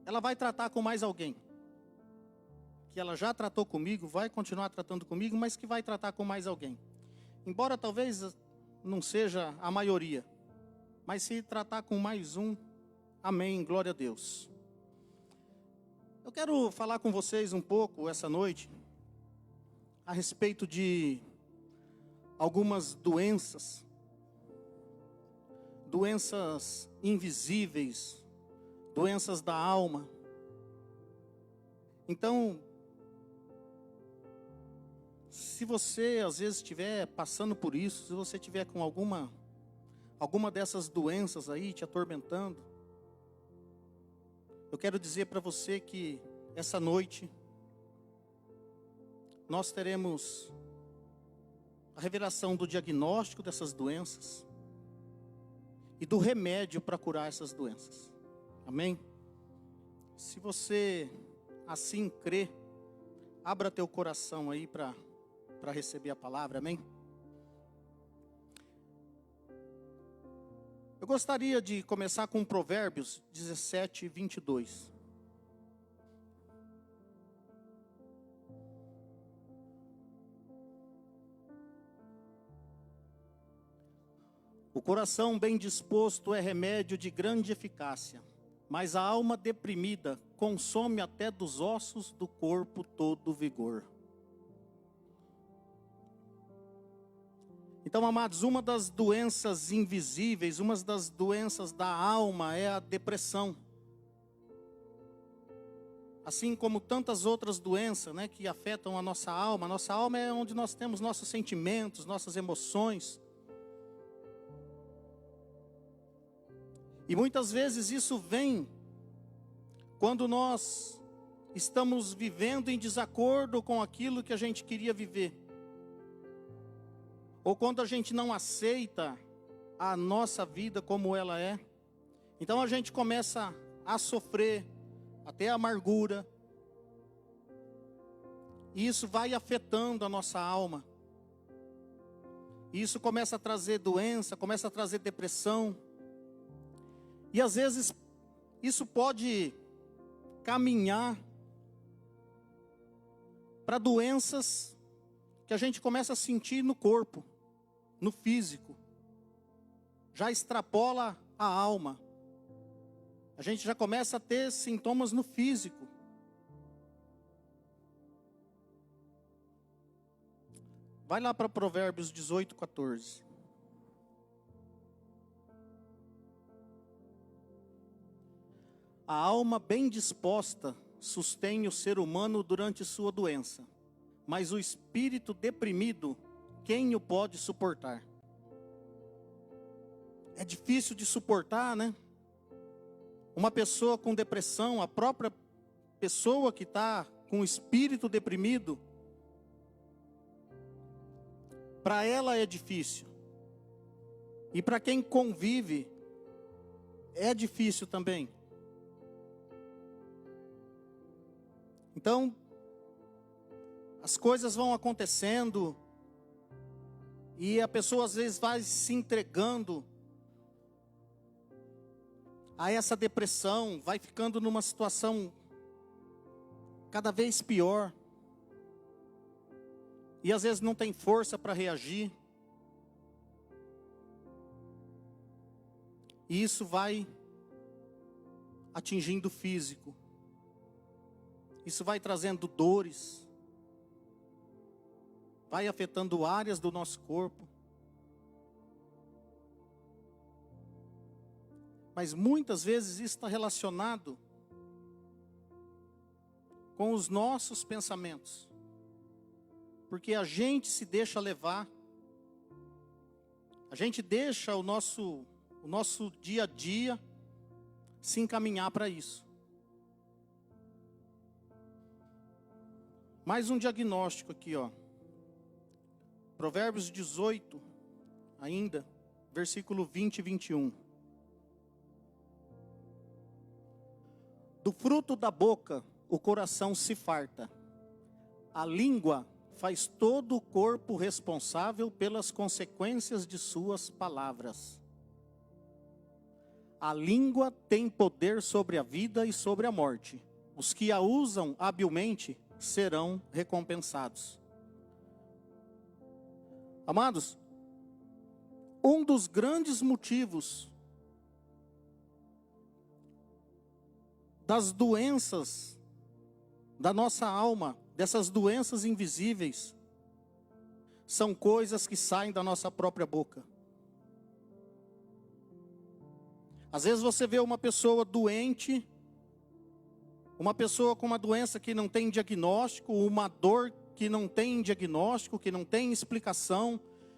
ela vai tratar com mais alguém. Que ela já tratou comigo, vai continuar tratando comigo, mas que vai tratar com mais alguém. Embora talvez não seja a maioria, mas se tratar com mais um, amém, glória a Deus. Eu quero falar com vocês um pouco essa noite a respeito de algumas doenças invisíveis, doenças da alma. Então, se você às vezes estiver passando por isso, se você estiver com alguma dessas doenças aí te atormentando, eu quero dizer para você que essa noite nós teremos a revelação do diagnóstico dessas doenças e do remédio para curar essas doenças. Amém? Se você assim crê, abra teu coração aí para receber a palavra, amém? Eu gostaria de começar com Provérbios 17, 22. O coração bem disposto é remédio de grande eficácia, mas a alma deprimida consome até dos ossos do corpo todo o vigor. Então, amados, uma das doenças invisíveis, uma das doenças da alma é a depressão. Assim como tantas outras doenças, né, que afetam a nossa alma é onde nós temos nossos sentimentos, nossas emoções. E muitas vezes isso vem quando nós estamos vivendo em desacordo com aquilo que a gente queria viver. Ou quando a gente não aceita a nossa vida como ela é. Então a gente começa a sofrer até a amargura. E isso vai afetando a nossa alma. E isso começa a trazer doença, começa a trazer depressão. E às vezes isso pode caminhar para doenças que a gente começa a sentir no corpo, no físico. Já extrapola a alma. A gente já começa a ter sintomas no físico. Vai lá para Provérbios 18, 14. A alma bem disposta sustém o ser humano durante sua doença, mas o espírito deprimido, quem o pode suportar? É difícil de suportar, né? Uma pessoa com depressão, a própria pessoa que está com o espírito deprimido, para ela é difícil. E para quem convive, é difícil também. Então, as coisas vão acontecendo e a pessoa às vezes vai se entregando a essa depressão, vai ficando numa situação cada vez pior. E às vezes não tem força para reagir. E isso vai atingindo o físico. Isso vai trazendo dores. Vai afetando áreas do nosso corpo. Mas muitas vezes isso está relacionado com os nossos pensamentos. Porque a gente se deixa levar. A gente deixa o nosso dia a dia se encaminhar para isso. Mais um diagnóstico aqui, ó. Provérbios 18, ainda, versículo 20 e 21. Do fruto da boca o coração se farta. A língua faz todo o corpo responsável pelas consequências de suas palavras. A língua tem poder sobre a vida e sobre a morte. Os que a usam habilmente serão recompensados. Amados, um dos grandes motivos das doenças da nossa alma, dessas doenças invisíveis, são coisas que saem da nossa própria boca. Às vezes você vê uma pessoa doente, uma pessoa com uma doença que não tem diagnóstico, uma dor que não tem diagnóstico, que não tem explicação,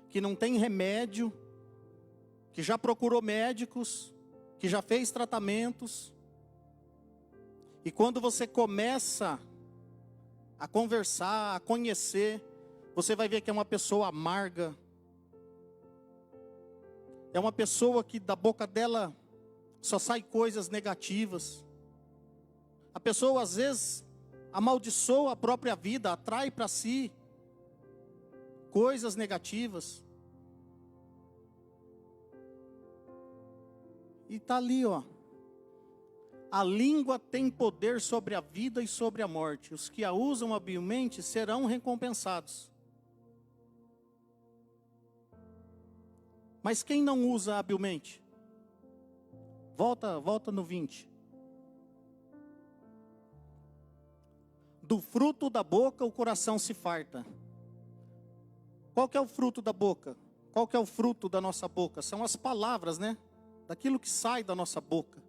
que não tem remédio, que já procurou médicos, que já fez tratamentos. E quando você começa a conversar, a conhecer, você vai ver que é uma pessoa amarga. É uma pessoa que da boca dela só sai coisas negativas. A pessoa às vezes amaldiçoa a própria vida, atrai para si coisas negativas. E está ali, ó. A língua tem poder sobre a vida e sobre a morte. Os que a usam habilmente serão recompensados. Mas quem não usa habilmente? Volta no 20. Do fruto da boca o coração se farta. Qual que é o fruto da boca? Qual que é o fruto da nossa boca? São as palavras, né? Daquilo que sai da nossa boca.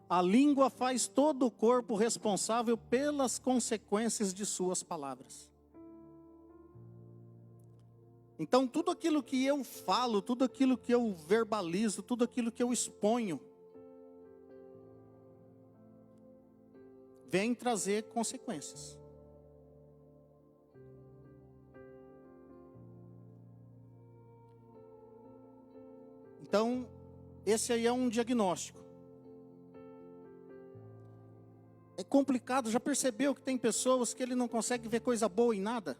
A língua faz todo o corpo responsável pelas consequências de suas palavras. Então, tudo aquilo que eu falo, tudo aquilo que eu verbalizo, tudo aquilo que eu exponho, vem trazer consequências. Então, esse aí é um diagnóstico. É complicado, já percebeu que tem pessoas que ele não consegue ver coisa boa em nada?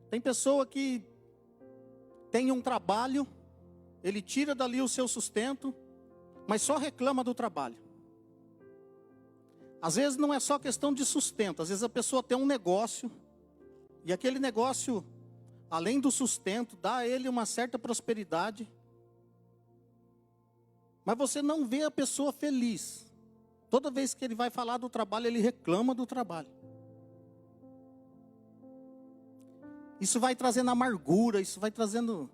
Tem pessoa que tem um trabalho, ele tira dali o seu sustento, mas só reclama do trabalho. Às vezes não é só questão de sustento, às vezes a pessoa tem um negócio, e aquele negócio, além do sustento, dá a ele uma certa prosperidade, mas você não vê a pessoa feliz. Toda vez que ele vai falar do trabalho, ele reclama do trabalho. Isso vai trazendo amargura, isso vai trazendo...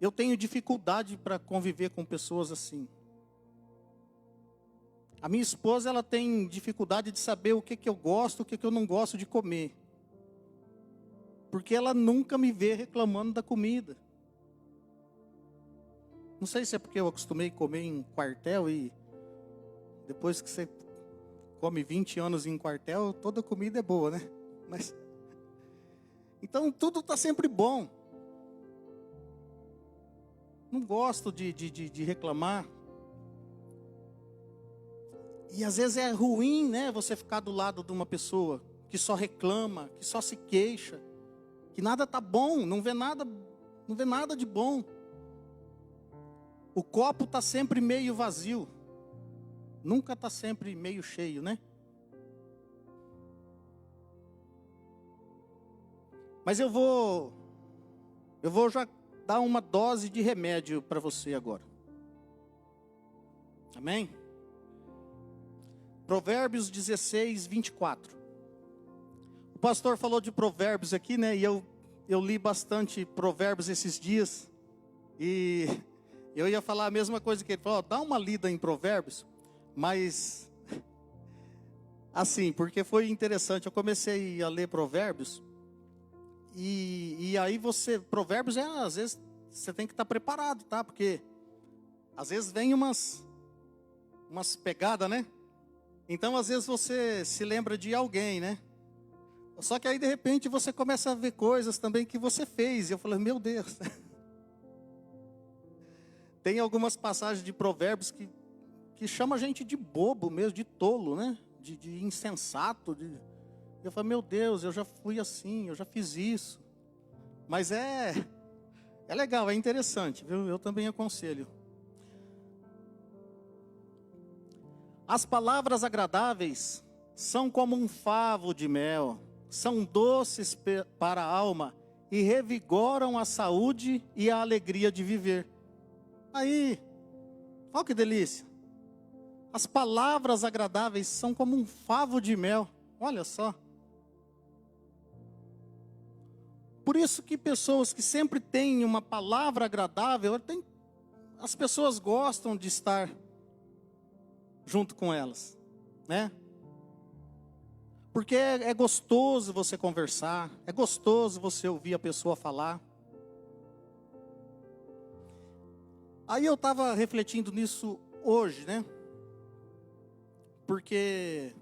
Eu tenho dificuldade para conviver com pessoas assim. A minha esposa, ela tem dificuldade de saber o que eu gosto, o que eu não gosto de comer. Porque ela nunca me vê reclamando da comida. Não sei se é porque eu acostumei a comer em quartel e depois que você come 20 anos em quartel, toda comida é boa, né? Mas... Então tudo está sempre bom. Não gosto de reclamar. E às vezes é ruim, né, você ficar do lado de uma pessoa que só reclama, que só se queixa, que nada tá bom, não vê nada de bom. O copo tá sempre meio vazio, nunca tá sempre meio cheio, né? Mas eu vou já dar uma dose de remédio para você agora. Amém? Provérbios 16, 24. O pastor falou de provérbios aqui, né? E eu li bastante provérbios esses dias. E eu ia falar a mesma coisa que ele falou. Dá uma lida em provérbios. Mas, assim, porque foi interessante. Eu comecei a ler provérbios. E aí provérbios às vezes, você tem que estar preparado, tá? Porque, às vezes vem umas pegadas, né? Então, às vezes você se lembra de alguém, né? Só que aí, de repente, você começa a ver coisas também que você fez. E eu falei, meu Deus. Tem algumas passagens de provérbios que chama a gente de bobo mesmo, de tolo, né? De insensato. Eu falei, meu Deus, eu já fui assim, eu já fiz isso. Mas é legal, é interessante, viu? Eu também aconselho. As palavras agradáveis são como um favo de mel, são doces para a alma e revigoram a saúde e a alegria de viver. Aí, olha que delícia. As palavras agradáveis são como um favo de mel, olha só. Por isso que pessoas que sempre têm uma palavra agradável, as pessoas gostam de estar junto com elas, né? Porque é gostoso você conversar, é gostoso você ouvir a pessoa falar. Aí eu estava refletindo nisso hoje, né? Porque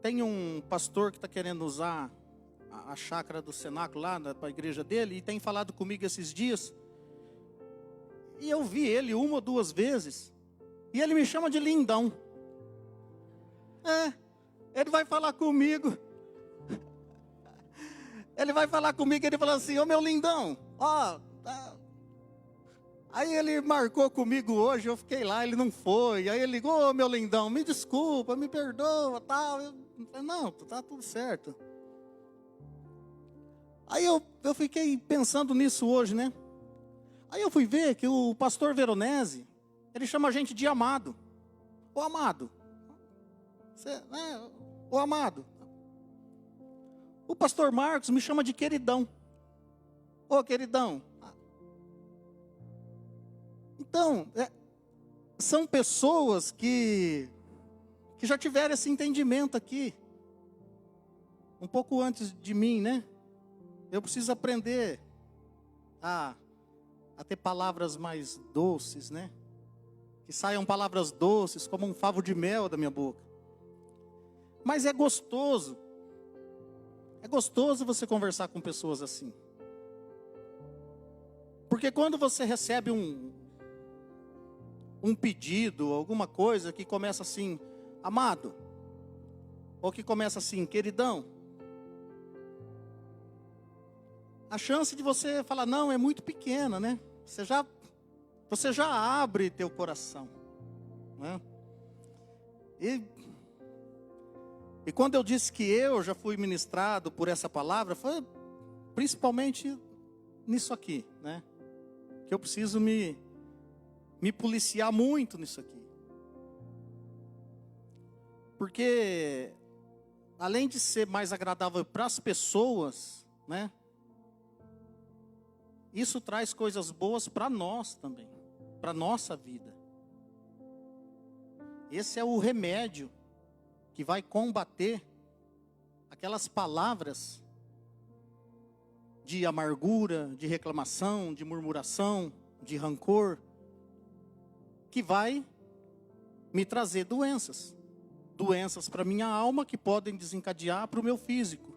tem um pastor que está querendo usar a chácara do cenáculo lá para a igreja dele, e tem falado comigo esses dias, e eu vi ele 1 ou 2 vezes, e ele me chama de lindão. Ele vai falar comigo, ele fala assim, ô meu lindão, ó, aí ele marcou comigo hoje, eu fiquei lá, ele não foi, aí ele ligou, ô meu lindão, me desculpa, me perdoa, tal, eu falei, não, tá tudo certo. Aí eu fiquei pensando nisso hoje, né? Aí eu fui ver que o pastor Veronese, ele chama a gente de amado. Ô amado. Ô amado. O pastor Marcos me chama de queridão. Ô queridão. Então, são pessoas que já tiveram esse entendimento aqui. Um pouco antes de mim, né? Eu preciso aprender a ter palavras mais doces, né? Que saiam palavras doces, como um favo de mel da minha boca. Mas é gostoso. É gostoso você conversar com pessoas assim. Porque quando você recebe um pedido, alguma coisa que começa assim, amado, ou que começa assim, queridão, a chance de você falar não é muito pequena, né? Você já abre teu coração, né? E quando eu disse que eu já fui ministrado por essa palavra, foi principalmente nisso aqui, né? Que eu preciso me policiar muito nisso aqui. Porque além de ser mais agradável para as pessoas, né? Isso traz coisas boas para nós também, para a nossa vida. Esse é o remédio que vai combater aquelas palavras de amargura, de reclamação, de murmuração, de rancor, que vai me trazer doenças. Doenças para minha alma que podem desencadear para o meu físico.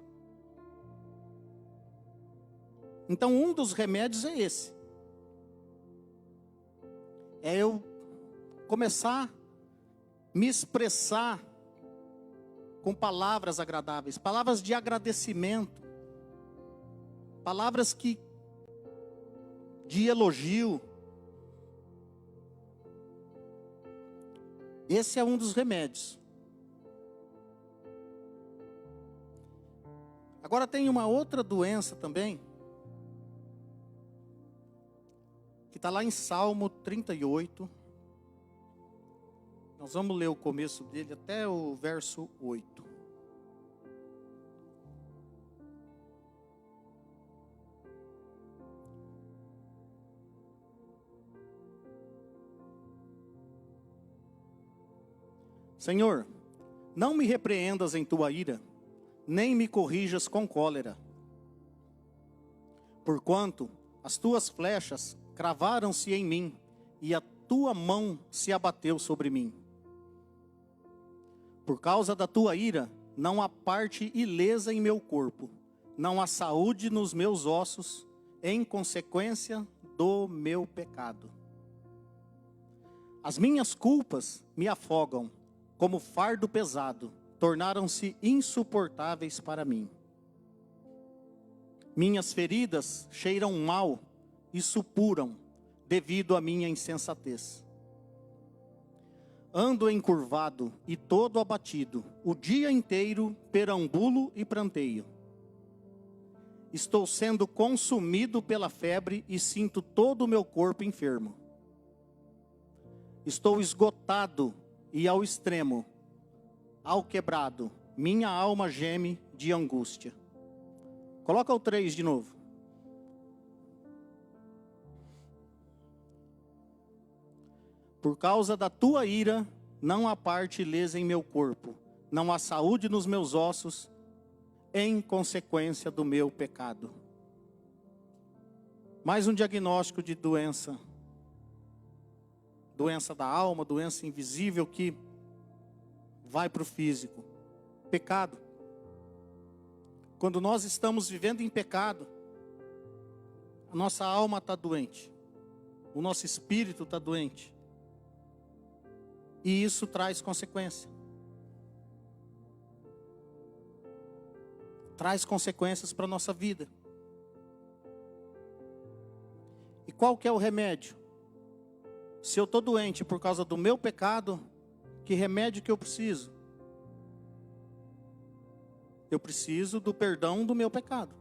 Então, um dos remédios é esse. É eu começar me expressar com palavras agradáveis, palavras de agradecimento, palavras de elogio. Esse é um dos remédios. Agora tem uma outra doença também, que está lá em Salmo 38. Nós vamos ler o começo dele até o verso 8. Senhor, não me repreendas em tua ira, nem me corrijas com cólera. Porquanto as tuas flechas cravaram-se em mim, e a tua mão se abateu sobre mim. Por causa da tua ira, não há parte ilesa em meu corpo, não há saúde nos meus ossos, em consequência do meu pecado. As minhas culpas me afogam, como fardo pesado, tornaram-se insuportáveis para mim. Minhas feridas cheiram mal e supuram, devido à minha insensatez. Ando encurvado e todo abatido, o dia inteiro perambulo e pranteio. Estou sendo consumido pela febre e sinto todo o meu corpo enfermo. Estou esgotado e ao extremo, ao quebrado, minha alma geme de angústia. Coloca o 3 de novo. Por causa da tua ira, não há parte ilesa em meu corpo, não há saúde nos meus ossos, em consequência do meu pecado. Mais um diagnóstico de doença. Doença da alma, doença invisível que vai para o físico. Pecado. Quando nós estamos vivendo em pecado, a nossa alma está doente. O nosso espírito está doente. E isso traz consequência. Traz consequências para a nossa vida. E qual que é o remédio? Se eu estou doente por causa do meu pecado, que remédio que eu preciso? Eu preciso do perdão do meu pecado.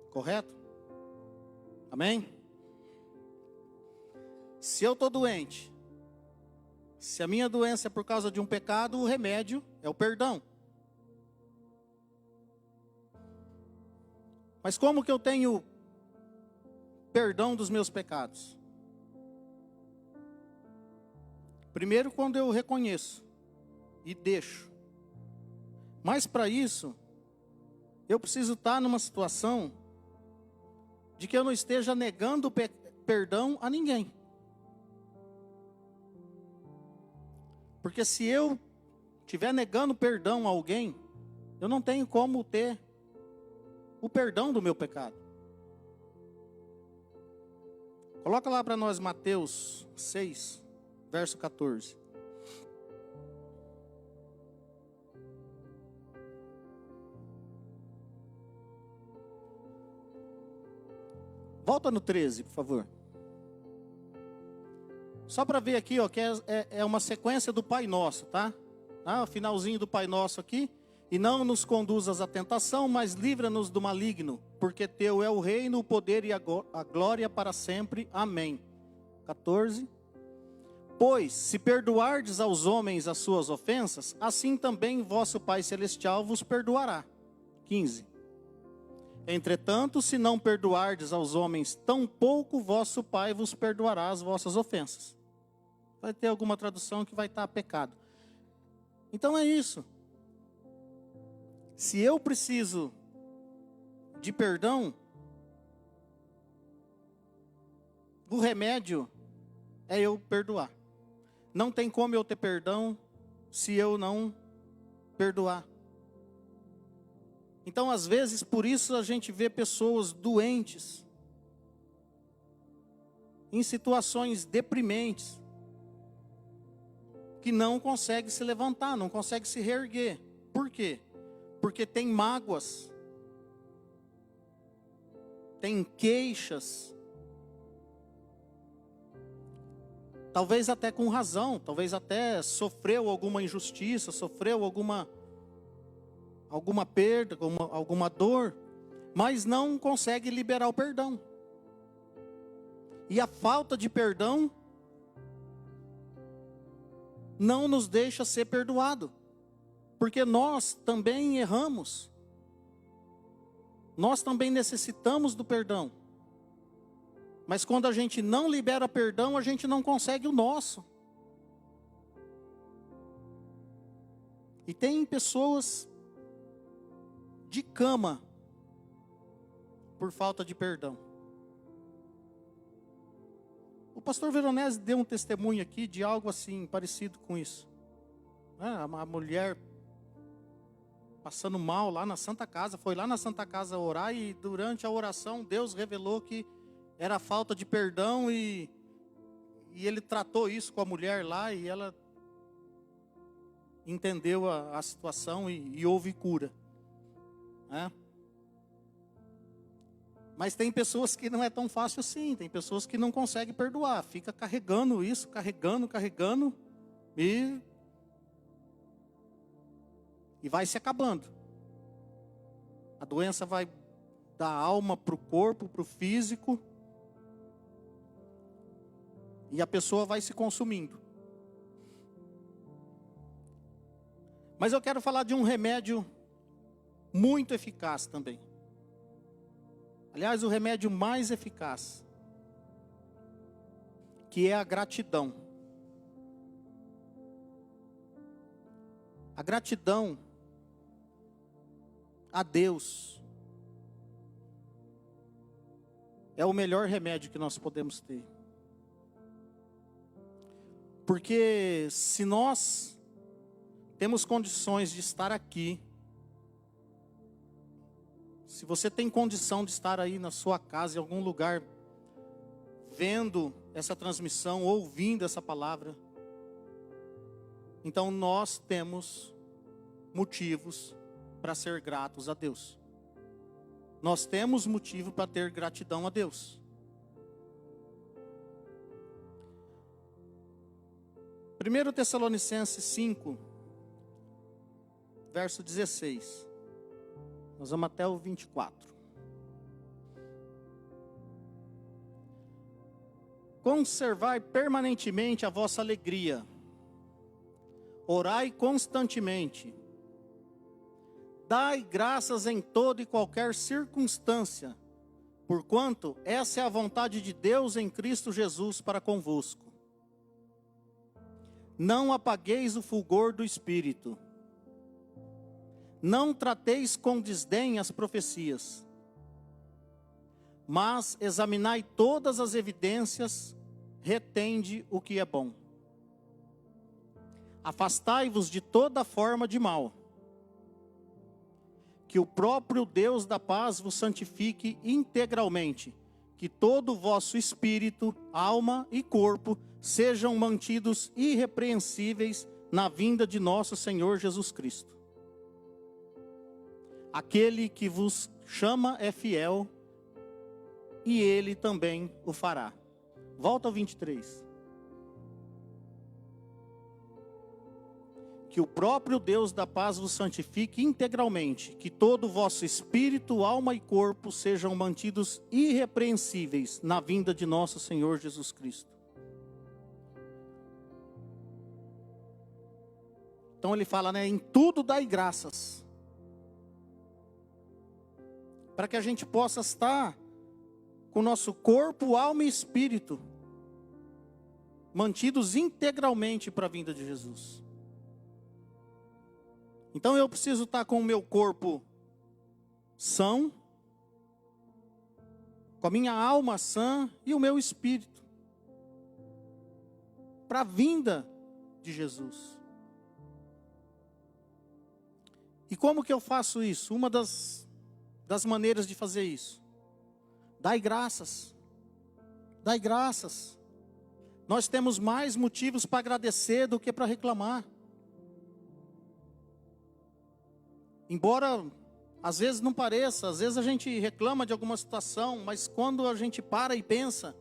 Correto? Amém? Se eu estou doente, se a minha doença é por causa de um pecado, o remédio é o perdão. Mas como que eu tenho perdão dos meus pecados? Primeiro, quando eu reconheço e deixo. Mas para isso, eu preciso estar numa situação de que eu não esteja negando perdão a ninguém. Porque se eu estiver negando perdão a alguém, eu não tenho como ter o perdão do meu pecado. Coloca lá para nós Mateus 6, verso 14. Volta no 13, por favor. Só para ver aqui, ó, que é uma sequência do Pai Nosso, tá? O finalzinho do Pai Nosso aqui. E não nos conduzas à tentação, mas livra-nos do maligno, porque teu é o reino, o poder e a glória para sempre. Amém. 14. Pois, se perdoardes aos homens as suas ofensas, assim também vosso Pai Celestial vos perdoará. 15. Entretanto, se não perdoardes aos homens, tampouco vosso Pai vos perdoará as vossas ofensas. Vai ter alguma tradução que vai estar pecado. Então é isso. Se eu preciso de perdão, o remédio é eu perdoar. Não tem como eu ter perdão se eu não perdoar. Então, às vezes, por isso a gente vê pessoas doentes, em situações deprimentes, que não consegue se levantar, não consegue se reerguer. Por quê? Porque tem mágoas, tem queixas, talvez até com razão, talvez até sofreu alguma injustiça, sofreu alguma perda, alguma dor, mas não consegue liberar o perdão. E a falta de perdão não nos deixa ser perdoado, porque nós também erramos, nós também necessitamos do perdão, mas quando a gente não libera perdão, a gente não consegue o nosso. E tem pessoas de cama por falta de perdão. O pastor Veronese deu um testemunho aqui de algo assim, parecido com isso. A mulher passando mal lá na Santa Casa, foi lá na Santa Casa orar e durante a oração Deus revelou que era falta de perdão e ele tratou isso com a mulher lá e ela entendeu a situação e houve cura. Mas tem pessoas que não é tão fácil assim, tem pessoas que não conseguem perdoar, fica carregando isso, carregando e vai se acabando. A doença vai da alma para o corpo, para o físico, e a pessoa vai se consumindo. Mas eu quero falar de um remédio muito eficaz também. Aliás, o remédio mais eficaz, que é a gratidão. A gratidão a Deus é o melhor remédio que nós podemos ter. Porque se nós temos condições de estar aqui, se você tem condição de estar aí na sua casa, em algum lugar, vendo essa transmissão, ouvindo essa palavra, então nós temos motivos para ser gratos a Deus. Nós temos motivo para ter gratidão a Deus. 1 Tessalonicenses 5, verso 16. Nós vamos até o 24. Conservai permanentemente a vossa alegria. Orai constantemente. Dai graças em toda e qualquer circunstância, porquanto essa é a vontade de Deus em Cristo Jesus para convosco. Não apagueis o fulgor do Espírito. Não trateis com desdém as profecias, mas examinai todas as evidências, retende o que é bom. Afastai-vos de toda forma de mal. Que o próprio Deus da paz vos santifique integralmente, que todo o vosso espírito, alma e corpo sejam mantidos irrepreensíveis na vinda de nosso Senhor Jesus Cristo. Aquele que vos chama é fiel, e Ele também o fará. Volta ao 23. Que o próprio Deus da paz vos santifique integralmente, que todo o vosso espírito, alma e corpo sejam mantidos irrepreensíveis na vinda de nosso Senhor Jesus Cristo. Então ele fala, em tudo dai graças. Para que a gente possa estar com o nosso corpo, alma e espírito mantidos integralmente para a vinda de Jesus. Então eu preciso estar com o meu corpo são, com a minha alma sã e o meu espírito para a vinda de Jesus. E como que eu faço isso? Uma das maneiras de fazer isso: dai graças, dai graças, nós temos mais motivos para agradecer do que para reclamar. Embora às vezes não pareça, às vezes a gente reclama de alguma situação, mas quando a gente para e pensa,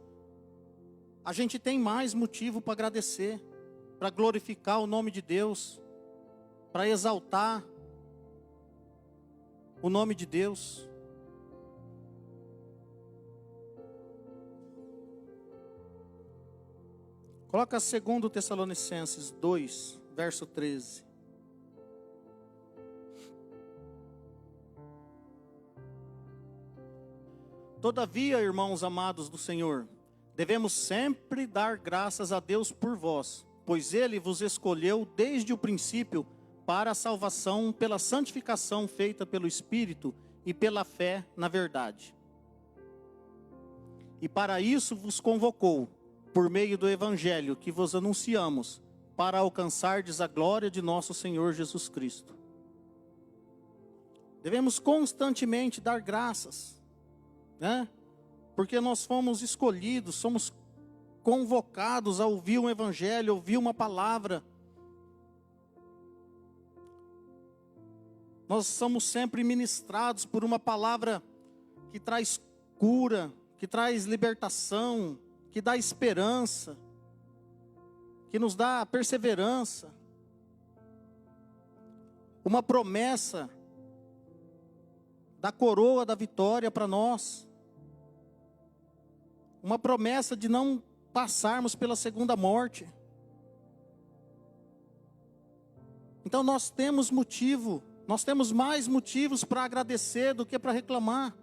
a gente tem mais motivo para agradecer, para glorificar o nome de Deus, para exaltar o nome de Deus. Coloca 2 Tessalonicenses 2, verso 13. Todavia, irmãos amados do Senhor, devemos sempre dar graças a Deus por vós, pois Ele vos escolheu desde o princípio para a salvação pela santificação feita pelo Espírito e pela fé na verdade. E para isso vos convocou, por meio do Evangelho que vos anunciamos, para alcançardes a glória de nosso Senhor Jesus Cristo. Devemos constantemente dar graças, né? Porque nós fomos escolhidos, somos convocados a ouvir um Evangelho, ouvir uma palavra. Nós somos sempre ministrados por uma palavra que traz cura, que traz libertação, que dá esperança, que nos dá perseverança. Uma promessa da coroa da vitória para nós. Uma promessa de não passarmos pela segunda morte. Então nós temos motivo, nós temos mais motivos para agradecer do que para reclamar.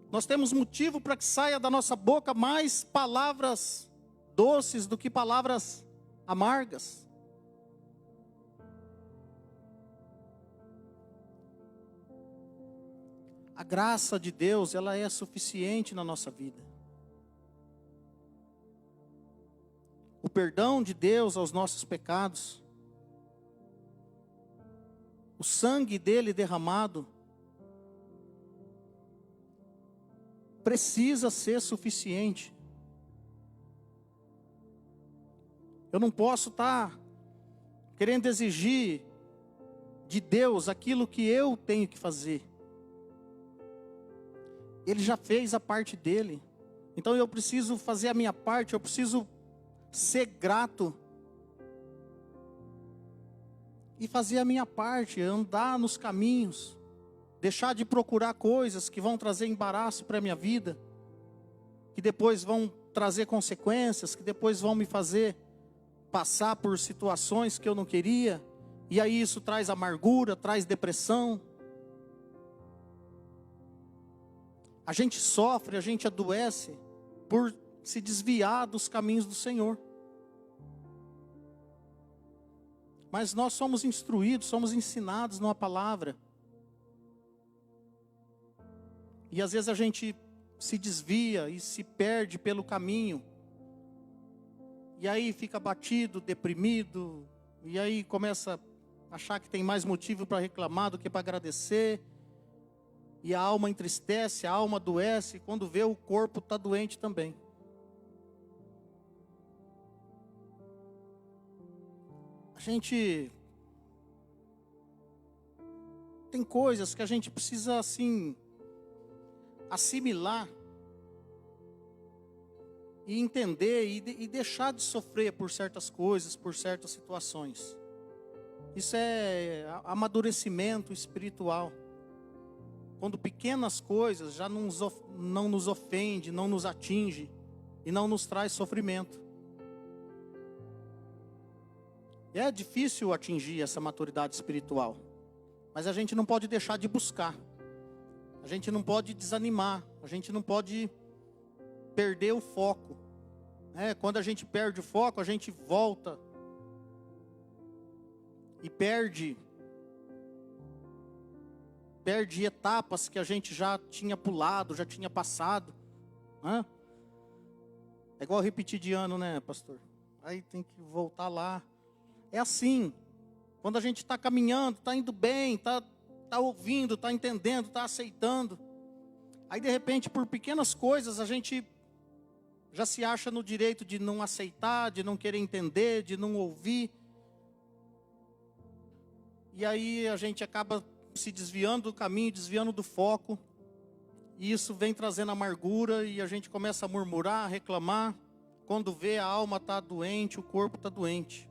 Nós temos motivo para que saia da nossa boca mais palavras doces do que palavras amargas. A graça de Deus, ela é suficiente na nossa vida. O perdão de Deus aos nossos pecados, o sangue dele derramado, precisa ser suficiente. Eu não posso estar querendo exigir de Deus aquilo que eu tenho que fazer. Ele já fez a parte dele. Então eu preciso fazer a minha parte, eu preciso ser grato. E fazer a minha parte, andar nos caminhos. Deixar de procurar coisas que vão trazer embaraço para a minha vida. Que depois vão trazer consequências, que depois vão me fazer passar por situações que eu não queria. E aí isso traz amargura, traz depressão. A gente sofre, a gente adoece por se desviar dos caminhos do Senhor. Mas nós somos instruídos, somos ensinados numa palavra. E às vezes a gente se desvia e se perde pelo caminho. E aí fica abatido, deprimido. E aí começa a achar que tem mais motivo para reclamar do que para agradecer. E a alma entristece, a alma adoece, e quando vê o corpo está doente também. A gente tem coisas que a gente precisa assim assimilar e entender e deixar de sofrer por certas coisas, por certas situações. Isso é amadurecimento espiritual. Quando pequenas coisas já não nos ofende, não nos atinge e não nos traz sofrimento. É difícil atingir essa maturidade espiritual, mas a gente não pode deixar de buscar. A gente não pode desanimar, a gente não pode perder o foco. Quando a gente perde o foco, a gente volta e perde etapas que a gente já tinha pulado, já tinha passado. É igual repetir de ano, né, pastor? Aí tem que voltar lá. É assim, quando a gente está caminhando, está indo bem, está ouvindo, está entendendo, está aceitando. Aí de repente, por pequenas coisas, a gente já se acha no direito de não aceitar, de não querer entender, de não ouvir. E aí a gente acaba se desviando do caminho, desviando do foco. E isso vem trazendo amargura e a gente começa a murmurar, a reclamar. Quando vê, a alma está doente, o corpo está doente.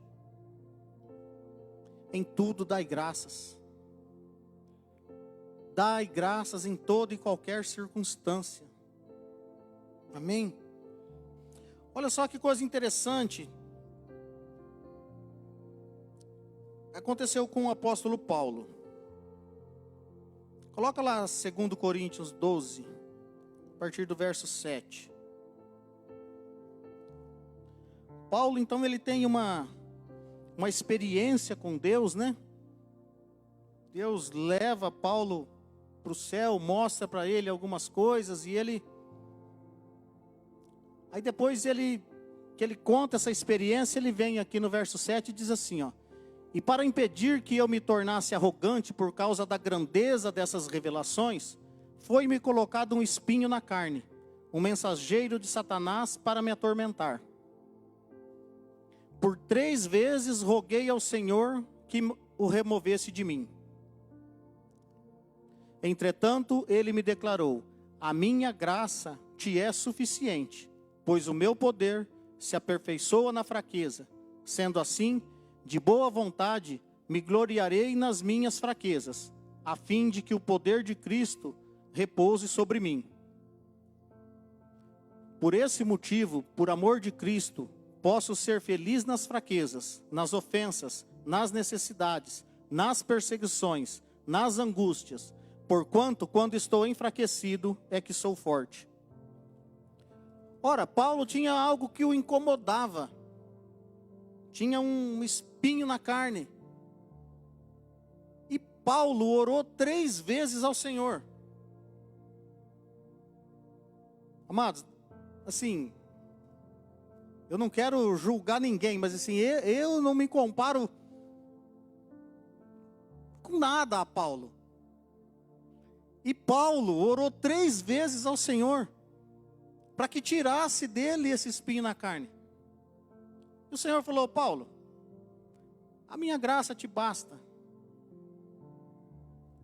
Em tudo dai graças. Dai graças em toda e qualquer circunstância. Amém? Olha só que coisa interessante. Aconteceu com o apóstolo Paulo. Coloca lá 2 Coríntios 12, a partir do verso 7. Paulo, então, ele tem uma experiência com Deus, né? Deus leva Paulo para o céu, mostra para ele algumas coisas, e ele... Aí depois que ele conta essa experiência, ele vem aqui no verso 7 e diz assim, ó: e para impedir que eu me tornasse arrogante por causa da grandeza dessas revelações, foi-me colocado um espinho na carne, um mensageiro de Satanás para me atormentar. Por 3 vezes roguei ao Senhor que o removesse de mim. Entretanto, ele me declarou: a minha graça te é suficiente, pois o meu poder se aperfeiçoa na fraqueza. Sendo assim, de boa vontade me gloriarei nas minhas fraquezas, a fim de que o poder de Cristo repouse sobre mim. Por esse motivo, por amor de Cristo, posso ser feliz nas fraquezas, nas ofensas, nas necessidades, nas perseguições, nas angústias, porquanto, quando estou enfraquecido, é que sou forte. Ora, Paulo tinha algo que o incomodava. Tinha um espinho na carne. E Paulo orou 3 vezes ao Senhor. Amados, assim, eu não quero julgar ninguém, mas assim, eu não me comparo com nada a Paulo. E Paulo orou 3 vezes ao Senhor para que tirasse dele esse espinho na carne. E o Senhor falou: Paulo, a minha graça te basta.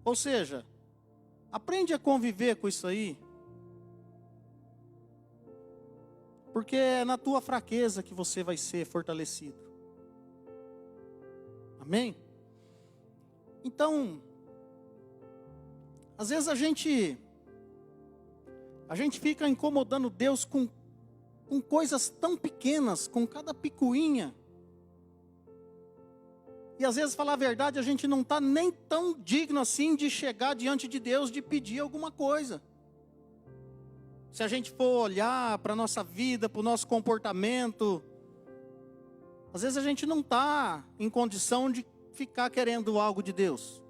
Ou seja, aprende a conviver com isso aí, porque é na tua fraqueza que você vai ser fortalecido. Amém? Então, às vezes a gente fica incomodando Deus com coisas tão pequenas, com cada picuinha. E às vezes, falar a verdade, a gente não está nem tão digno assim de chegar diante de Deus, de pedir alguma coisa. Se a gente for olhar para a nossa vida, para o nosso comportamento, às vezes a gente não está em condição de ficar querendo algo de Deus.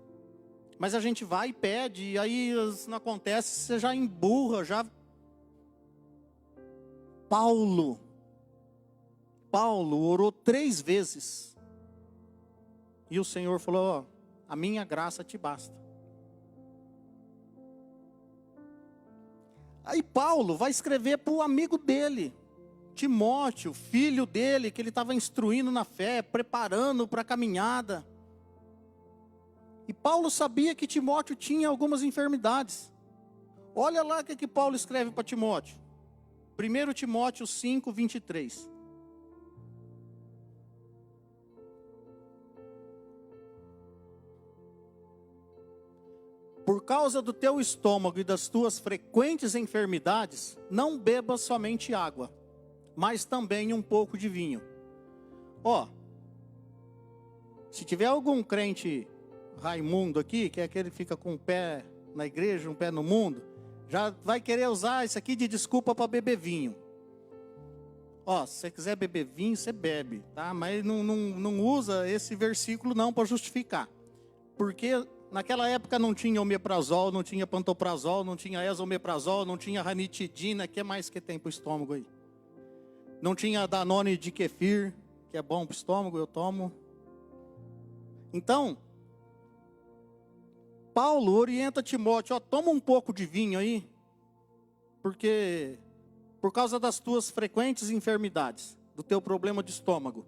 Mas a gente vai e pede, e aí não acontece, você já emburra, já... Paulo orou 3 vezes. E o Senhor falou: ó, a minha graça te basta. Aí Paulo vai escrever para o amigo dele, Timóteo, filho dele, que ele estava instruindo na fé, preparando para a caminhada. E Paulo sabia que Timóteo tinha algumas enfermidades. Olha lá o que Paulo escreve para Timóteo. 1 Timóteo 5, 23. Por causa do teu estômago e das tuas frequentes enfermidades, não bebas somente água, mas também um pouco de vinho. Ó, se tiver algum crente Raimundo aqui, que é aquele que fica com um pé na igreja, um pé no mundo, já vai querer usar isso aqui de desculpa para beber vinho. Ó, se você quiser beber vinho, você bebe, tá? Mas não usa esse versículo não para justificar. Porque naquela época não tinha omeprazol, não tinha pantoprazol, não tinha esomeprazol, não tinha ranitidina, que mais que tem para o estômago aí? Não tinha Danone de kefir, que é bom para o estômago, eu tomo. Então, Paulo orienta Timóteo: ó, toma um pouco de vinho aí, porque por causa das tuas frequentes enfermidades, do teu problema de estômago.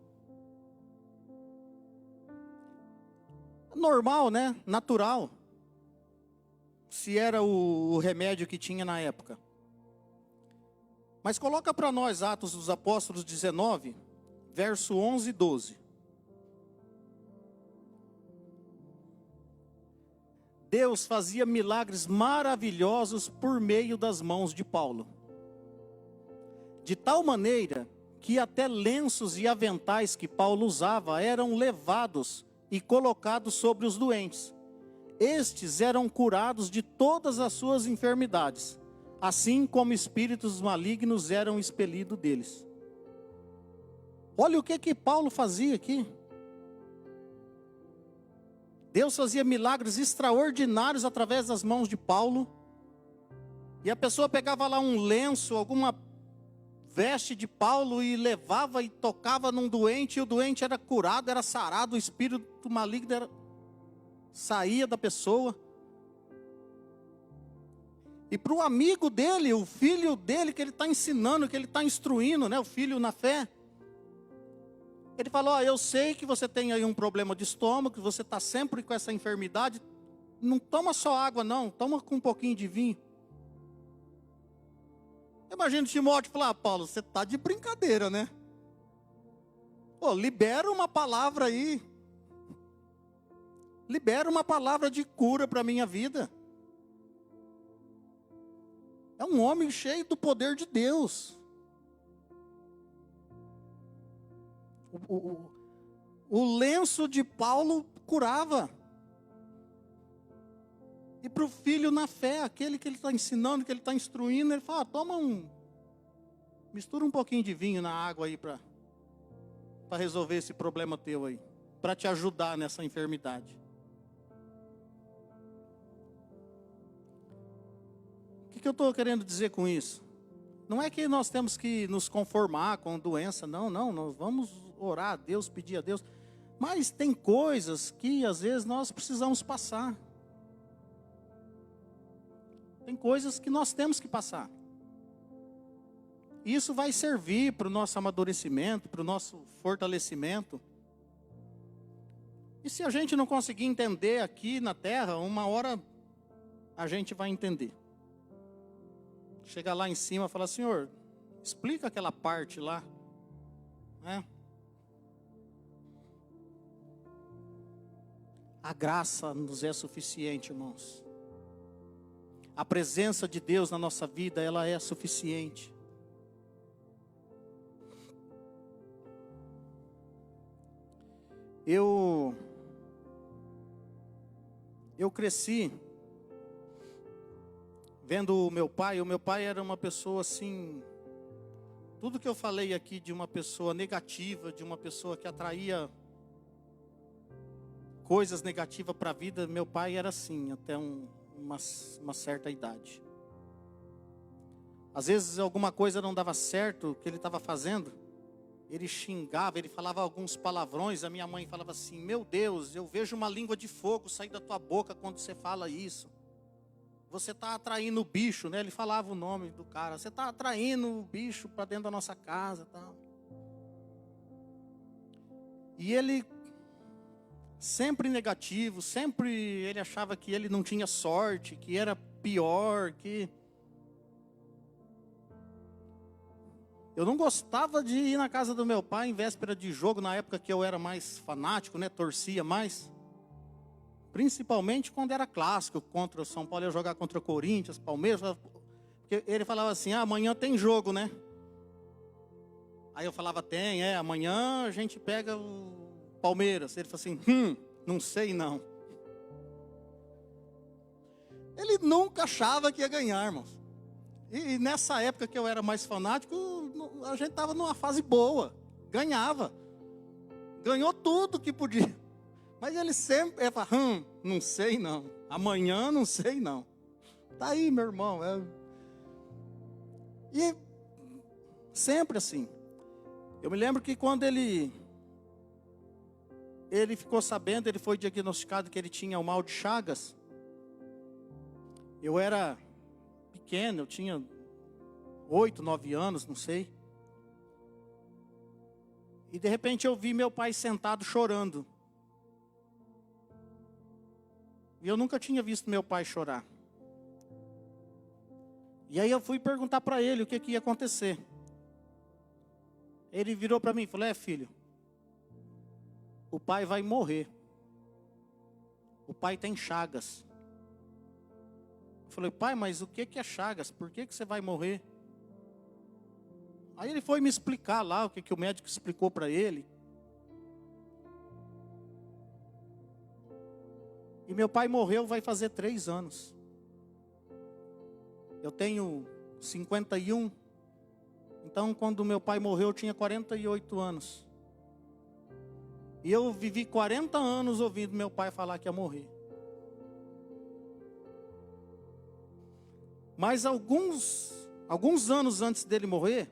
Normal, né? Natural. Se era o remédio que tinha na época. Mas coloca para nós Atos dos Apóstolos 19, verso 11 e 12. Deus fazia milagres maravilhosos por meio das mãos de Paulo. De tal maneira que até lenços e aventais que Paulo usava eram levados e colocados sobre os doentes. Estes eram curados de todas as suas enfermidades, assim como espíritos malignos eram expelidos deles. Olha o que Paulo fazia aqui. Deus fazia milagres extraordinários através das mãos de Paulo. E a pessoa pegava lá um lenço, alguma veste de Paulo e levava e tocava num doente, e o doente era curado, era sarado, o espírito maligno saía da pessoa. E para o amigo dele, o filho dele, que ele está ensinando, que ele está instruindo, né, o filho na fé, ele falou: eu sei que você tem aí um problema de estômago, que você está sempre com essa enfermidade, não toma só água não, toma com um pouquinho de vinho. Imagina o Timóteo falar: Paulo, você está de brincadeira, né? Pô, libera uma palavra aí. Libera uma palavra de cura para a minha vida. É um homem cheio do poder de Deus. O lenço de Paulo curava. E para o filho na fé, aquele que ele está ensinando, que ele está instruindo, ele fala: mistura um pouquinho de vinho na água aí para resolver esse problema teu aí, para te ajudar nessa enfermidade. O que eu estou querendo dizer com isso? Não é que nós temos que nos conformar com doença, não, nós vamos orar a Deus, pedir a Deus, mas tem coisas que às vezes nós precisamos passar. Tem coisas que nós temos que passar. Isso vai servir para o nosso amadurecimento, para o nosso fortalecimento. E se a gente não conseguir entender aqui na terra, uma hora a gente vai entender. Chega lá em cima e fala: Senhor, explica aquela parte lá, né? A graça nos é suficiente, irmãos. A presença de Deus na nossa vida, ela é suficiente. Eu cresci vendo o meu pai era uma pessoa assim, tudo que eu falei aqui de uma pessoa negativa, de uma pessoa que atraía coisas negativas para a vida, meu pai era assim, até uma certa idade. Às vezes alguma coisa não dava certo, que ele estava fazendo, ele xingava, ele falava alguns palavrões, a minha mãe falava assim: meu Deus, eu vejo uma língua de fogo sair da tua boca quando você fala isso. Você está atraindo o bicho, né? Ele falava o nome do cara. Você está atraindo o bicho para dentro da nossa casa, tal. E ele sempre negativo, sempre ele achava que ele não tinha sorte, que era pior, que... Eu não gostava de ir na casa do meu pai em véspera de jogo, na época que eu era mais fanático, né? Torcia mais. Principalmente quando era clássico, contra o São Paulo, ia jogar contra o Corinthians, Palmeiras. Porque ele falava assim: amanhã tem jogo, né? Aí eu falava: tem, amanhã a gente pega o Palmeiras. Ele falou assim: não sei não. Ele nunca achava que ia ganhar, irmãos. E nessa época que eu era mais fanático, a gente estava numa fase boa. Ganhava. Ganhou tudo que podia. Mas ele sempre fala: não sei não. Amanhã não sei não. Tá aí, meu irmão. E sempre assim. Eu me lembro que quando ele ficou sabendo, ele foi diagnosticado que ele tinha o mal de Chagas. Eu era pequeno, eu tinha 8, 9 anos, não sei. E de repente eu vi meu pai sentado chorando. E eu nunca tinha visto meu pai chorar. E aí eu fui perguntar para ele o que ia acontecer. Ele virou para mim e falou: filho, o pai vai morrer. O pai tem chagas. Eu falei: pai, mas o que é chagas? Por que você vai morrer? Aí ele foi me explicar lá o que o médico explicou para ele. E meu pai morreu vai fazer 3 anos. Eu tenho 51. Então, quando meu pai morreu, eu tinha 48 anos. E eu vivi 40 anos ouvindo meu pai falar que ia morrer. Mas alguns anos antes dele morrer,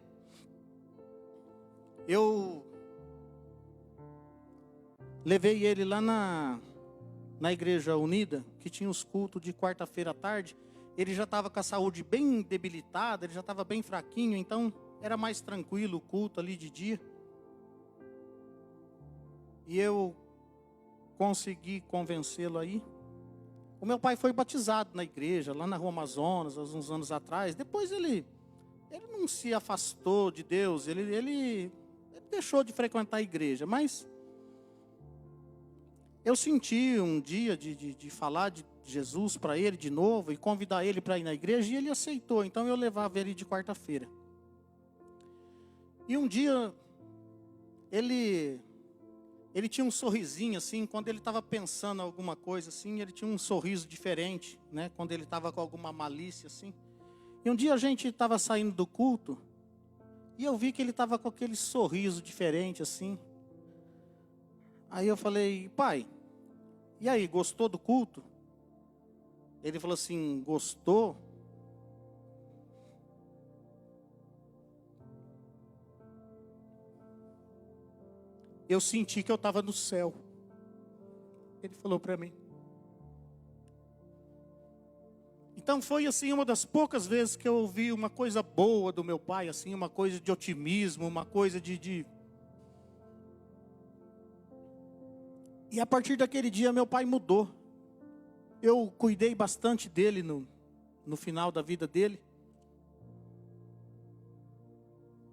eu levei ele lá na Igreja Unida, que tinha os cultos de quarta-feira à tarde. Ele já estava com a saúde bem debilitada, ele já estava bem fraquinho, então era mais tranquilo o culto ali de dia. E eu consegui convencê-lo aí. O meu pai foi batizado na igreja, lá na Rua Amazonas, há uns anos atrás. Depois ele não se afastou de Deus, ele deixou de frequentar a igreja. Mas eu senti um dia de falar de Jesus para ele de novo e convidar ele para ir na igreja, e ele aceitou. Então eu levava ele de quarta-feira. E um dia ele tinha um sorrisinho assim, quando ele estava pensando em alguma coisa assim, ele tinha um sorriso diferente, né? Quando ele estava com alguma malícia assim. E um dia a gente estava saindo do culto e eu vi que ele estava com aquele sorriso diferente assim. Aí eu falei: pai, e aí, gostou do culto? Ele falou assim: gostou? Eu senti que eu estava no céu. Ele falou para mim. Então foi assim uma das poucas vezes que eu ouvi uma coisa boa do meu pai, assim, uma coisa de otimismo, uma coisa de... E a partir daquele dia meu pai mudou. Eu cuidei bastante dele no final da vida dele.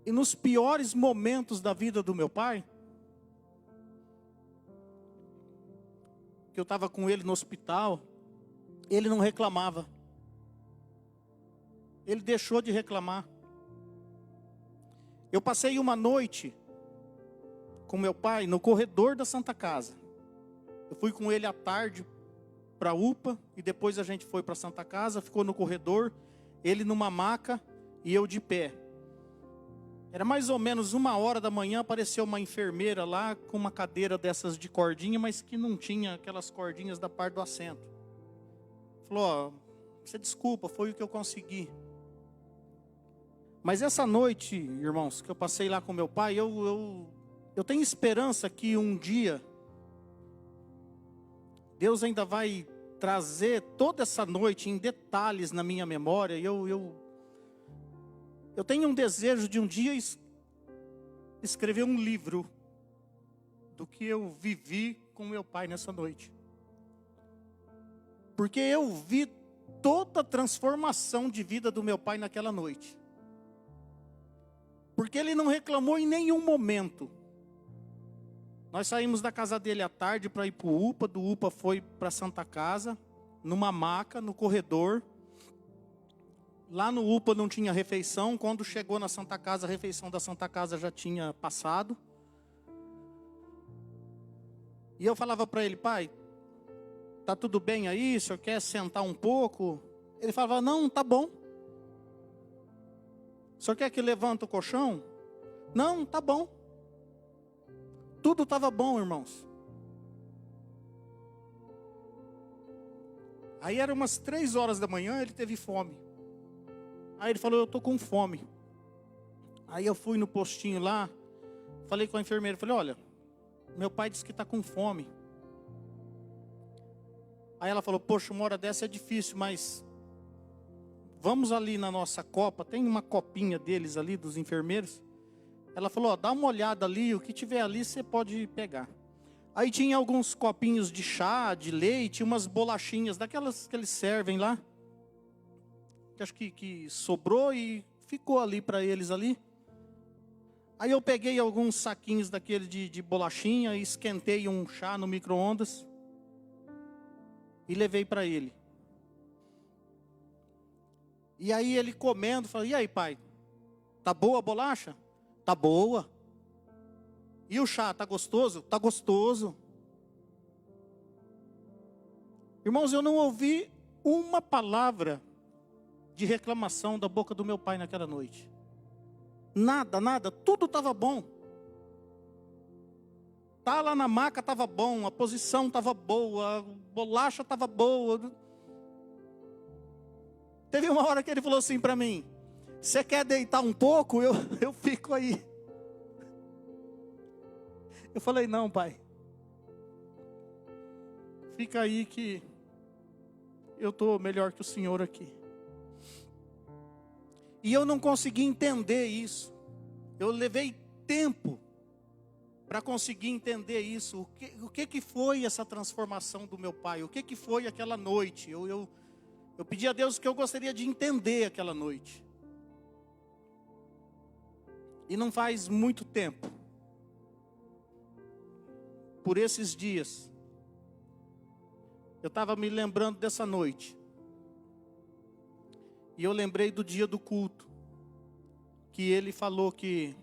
E nos piores momentos da vida do meu pai, que eu estava com ele no hospital, ele não reclamava. Ele deixou de reclamar. Eu passei uma noite com meu pai no corredor da Santa Casa. Eu fui com ele à tarde para a UPA e depois a gente foi para a Santa Casa, ficou no corredor, ele numa maca e eu de pé. Era mais ou menos 1h da manhã, apareceu uma enfermeira lá com uma cadeira dessas de cordinha, mas que não tinha aquelas cordinhas da parte do assento. Falou: ó, você desculpa, foi o que eu consegui. Mas essa noite, irmãos, que eu passei lá com meu pai, eu tenho esperança que um dia Deus ainda vai trazer toda essa noite em detalhes na minha memória. Eu tenho um desejo de um dia escrever um livro do que eu vivi com meu pai nessa noite. Porque eu vi toda a transformação de vida do meu pai naquela noite. Porque ele não reclamou em nenhum momento. Nós saímos da casa dele à tarde para ir para o UPA, do UPA foi para a Santa Casa, numa maca, no corredor. Lá no UPA não tinha refeição, quando chegou na Santa Casa, a refeição da Santa Casa já tinha passado. E eu falava para ele: pai, tá tudo bem aí? O senhor quer sentar um pouco? Ele falava: não, tá bom. O senhor quer que levante o colchão? Não, tá bom. Tudo estava bom, irmãos. Aí eram umas 3h da manhã, ele teve fome. Aí ele falou: eu estou com fome. Aí eu fui no postinho lá, falei com a enfermeira, falei: olha, meu pai disse que está com fome. Aí ela falou: poxa, uma hora dessa é difícil, mas vamos ali na nossa copa, tem uma copinha deles ali, dos enfermeiros. Ela falou, ó, dá uma olhada ali, o que tiver ali você pode pegar. Aí tinha alguns copinhos de chá, de leite, umas bolachinhas, daquelas que eles servem lá. Que acho que sobrou e ficou ali para eles ali. Aí eu peguei alguns saquinhos daquele de bolachinha e esquentei um chá no micro-ondas e levei para ele. E aí ele comendo, falou, e aí pai, tá boa a bolacha? Tá boa. E o chá, tá gostoso? Tá gostoso. Irmãos, eu não ouvi uma palavra de reclamação da boca do meu pai naquela noite. Nada, nada, tudo estava bom. Tá lá na maca estava bom, a posição estava boa, a bolacha estava boa. Teve uma hora que ele falou assim para mim, você quer deitar um pouco? Eu fico aí. Eu falei, não pai. Fica aí que eu estou melhor que o senhor aqui. E eu não consegui entender isso. Eu levei tempo para conseguir entender isso. O que foi essa transformação do meu pai? O que foi aquela noite? Eu pedi a Deus que eu gostaria de entender aquela noite. E não faz muito tempo, por esses dias, eu estava me lembrando dessa noite. E eu lembrei do dia do culto, que ele falou que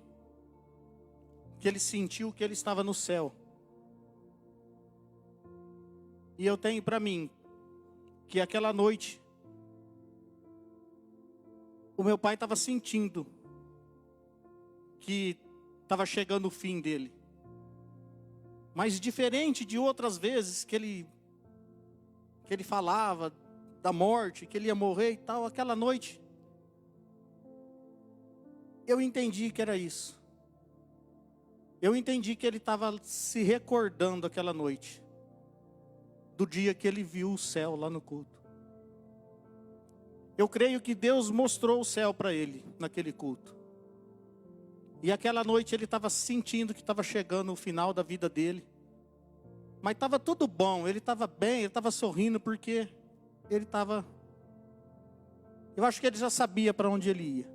ele sentiu que ele estava no céu. E eu tenho para mim que aquela noite o meu pai estava sentindo que estava chegando o fim dele. Mas diferente de outras vezes que ele falava da morte, que ele ia morrer e tal, aquela noite eu entendi que era isso. Eu entendi que ele estava se recordando aquela noite do dia que ele viu o céu lá no culto. Eu creio que Deus mostrou o céu para ele naquele culto. E aquela noite ele estava sentindo que estava chegando o final da vida dele. Mas estava tudo bom, ele estava bem, ele estava sorrindo porque ele estava... Eu acho que ele já sabia para onde ele ia.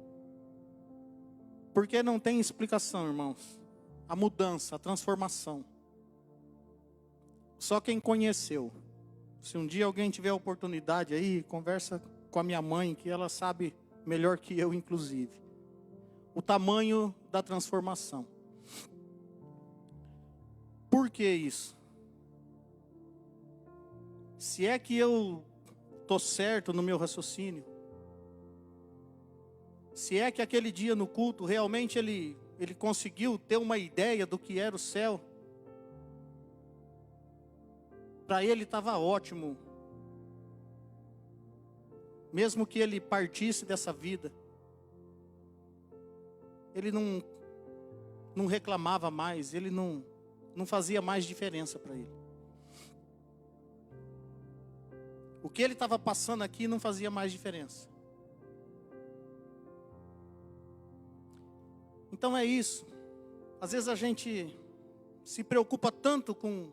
Porque não tem explicação, irmãos. A mudança, a transformação. Só quem conheceu. Se um dia alguém tiver a oportunidade aí, conversa com a minha mãe, que ela sabe melhor que eu, inclusive. O tamanho da transformação. Por que isso? Se é que eu estou certo no meu raciocínio, se é que aquele dia no culto realmente ele conseguiu ter uma ideia do que era o céu, para ele estava ótimo, mesmo que ele partisse dessa vida, ele não reclamava mais, ele não fazia mais diferença para ele. O que ele estava passando aqui não fazia mais diferença. Então é isso. Às vezes a gente se preocupa tanto com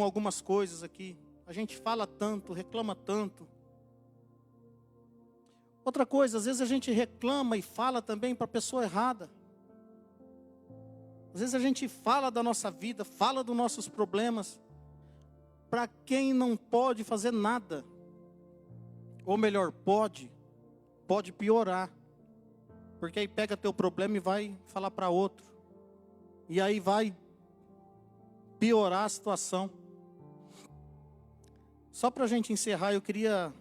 algumas coisas aqui. A gente fala tanto, reclama tanto. Outra coisa, às vezes a gente reclama e fala também para a pessoa errada. Às vezes a gente fala da nossa vida, fala dos nossos problemas para quem não pode fazer nada. Ou melhor, pode piorar. Porque aí pega teu problema e vai falar para outro. E aí vai piorar a situação. Só para a gente encerrar, eu queria,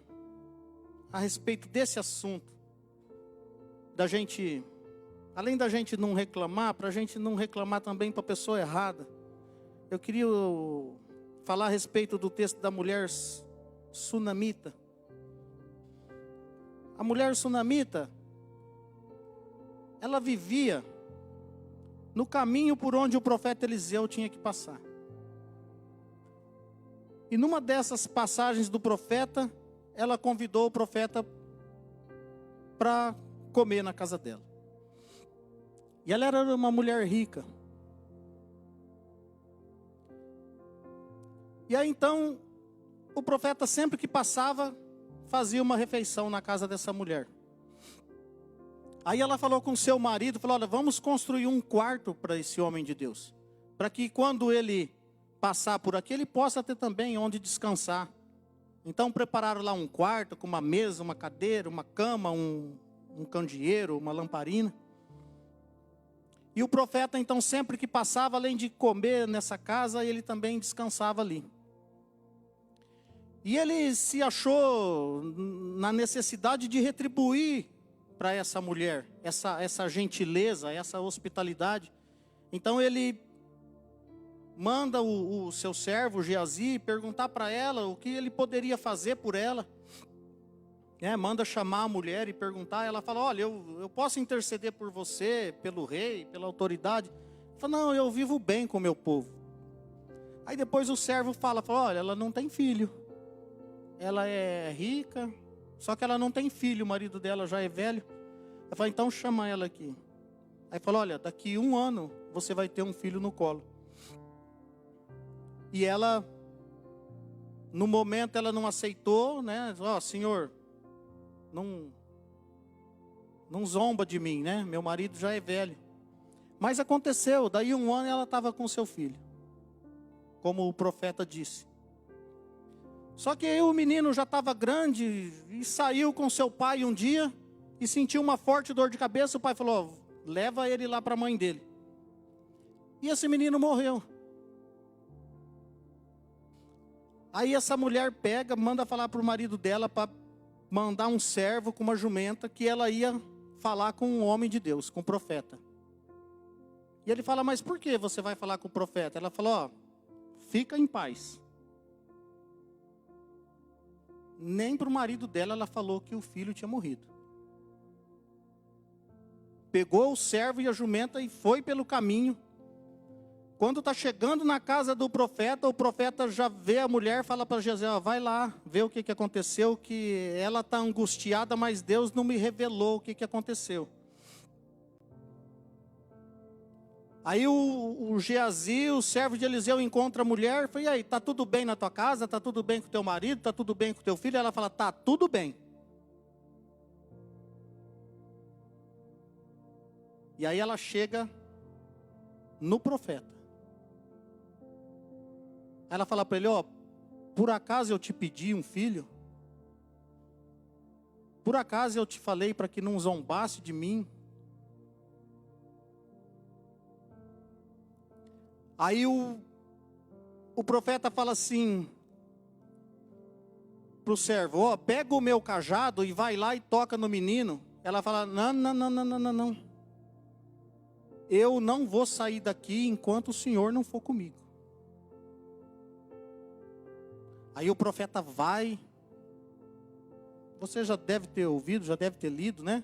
a respeito desse assunto, da gente, além da gente não reclamar, para a gente não reclamar também para a pessoa errada, eu queria falar a respeito do texto da mulher sunamita. A mulher sunamita, ela vivia no caminho por onde o profeta Eliseu tinha que passar. E numa dessas passagens do profeta, ela convidou o profeta para comer na casa dela. E ela era uma mulher rica. E aí então, o profeta sempre que passava, fazia uma refeição na casa dessa mulher. Aí ela falou com seu marido, falou: olha, vamos construir um quarto para esse homem de Deus, para que quando ele passar por aqui, ele possa ter também onde descansar. Então prepararam lá um quarto com uma mesa, uma cadeira, uma cama, um candeeiro, uma lamparina. E o profeta então sempre que passava, além de comer nessa casa, ele também descansava ali. E ele se achou na necessidade de retribuir para essa mulher, essa gentileza, essa hospitalidade. Então ele manda o seu servo Geazi perguntar para ela o que ele poderia fazer por ela. Manda chamar a mulher e perguntar. Ela fala: olha, eu posso interceder por você, pelo rei, pela autoridade? Ela fala: não, eu vivo bem com o meu povo. Aí depois o servo fala: olha, ela não tem filho. Ela é rica, só que ela não tem filho, o marido dela já é velho. Ela fala: então chama ela aqui. Aí fala: olha, daqui 1 ano você vai ter um filho no colo. E ela, no momento ela não aceitou, né? Senhor, não zomba de mim, né? Meu marido já é velho. Mas aconteceu, daí 1 ano ela estava com seu filho, como o profeta disse. Só que aí o menino já estava grande e saiu com seu pai um dia e sentiu uma forte dor de cabeça. O pai falou: leva ele lá para a mãe dele. E esse menino morreu. Aí essa mulher pega, manda falar para o marido dela para mandar um servo com uma jumenta, que ela ia falar com um homem de Deus, com o profeta. E ele fala: mas por que você vai falar com o profeta? Ela falou: fica em paz. Nem para o marido dela ela falou que o filho tinha morrido. Pegou o servo e a jumenta e foi pelo caminho. Quando está chegando na casa do profeta, o profeta já vê a mulher, fala para Geazi: vai lá, vê o que aconteceu, que ela está angustiada, mas Deus não me revelou o que aconteceu. Aí o Geazi, o servo de Eliseu, encontra a mulher, fala: e aí, está tudo bem na tua casa? Está tudo bem com o teu marido? Está tudo bem com o teu filho? Ela fala: está tudo bem. E aí ela chega no profeta. Ela fala para ele: por acaso eu te pedi um filho? Por acaso eu te falei para que não zombasse de mim? Aí o profeta fala assim para o servo: pega o meu cajado e vai lá e toca no menino. Ela fala: não. Eu não vou sair daqui enquanto o Senhor não for comigo. Aí o profeta vai. Você já deve ter ouvido, já deve ter lido, né?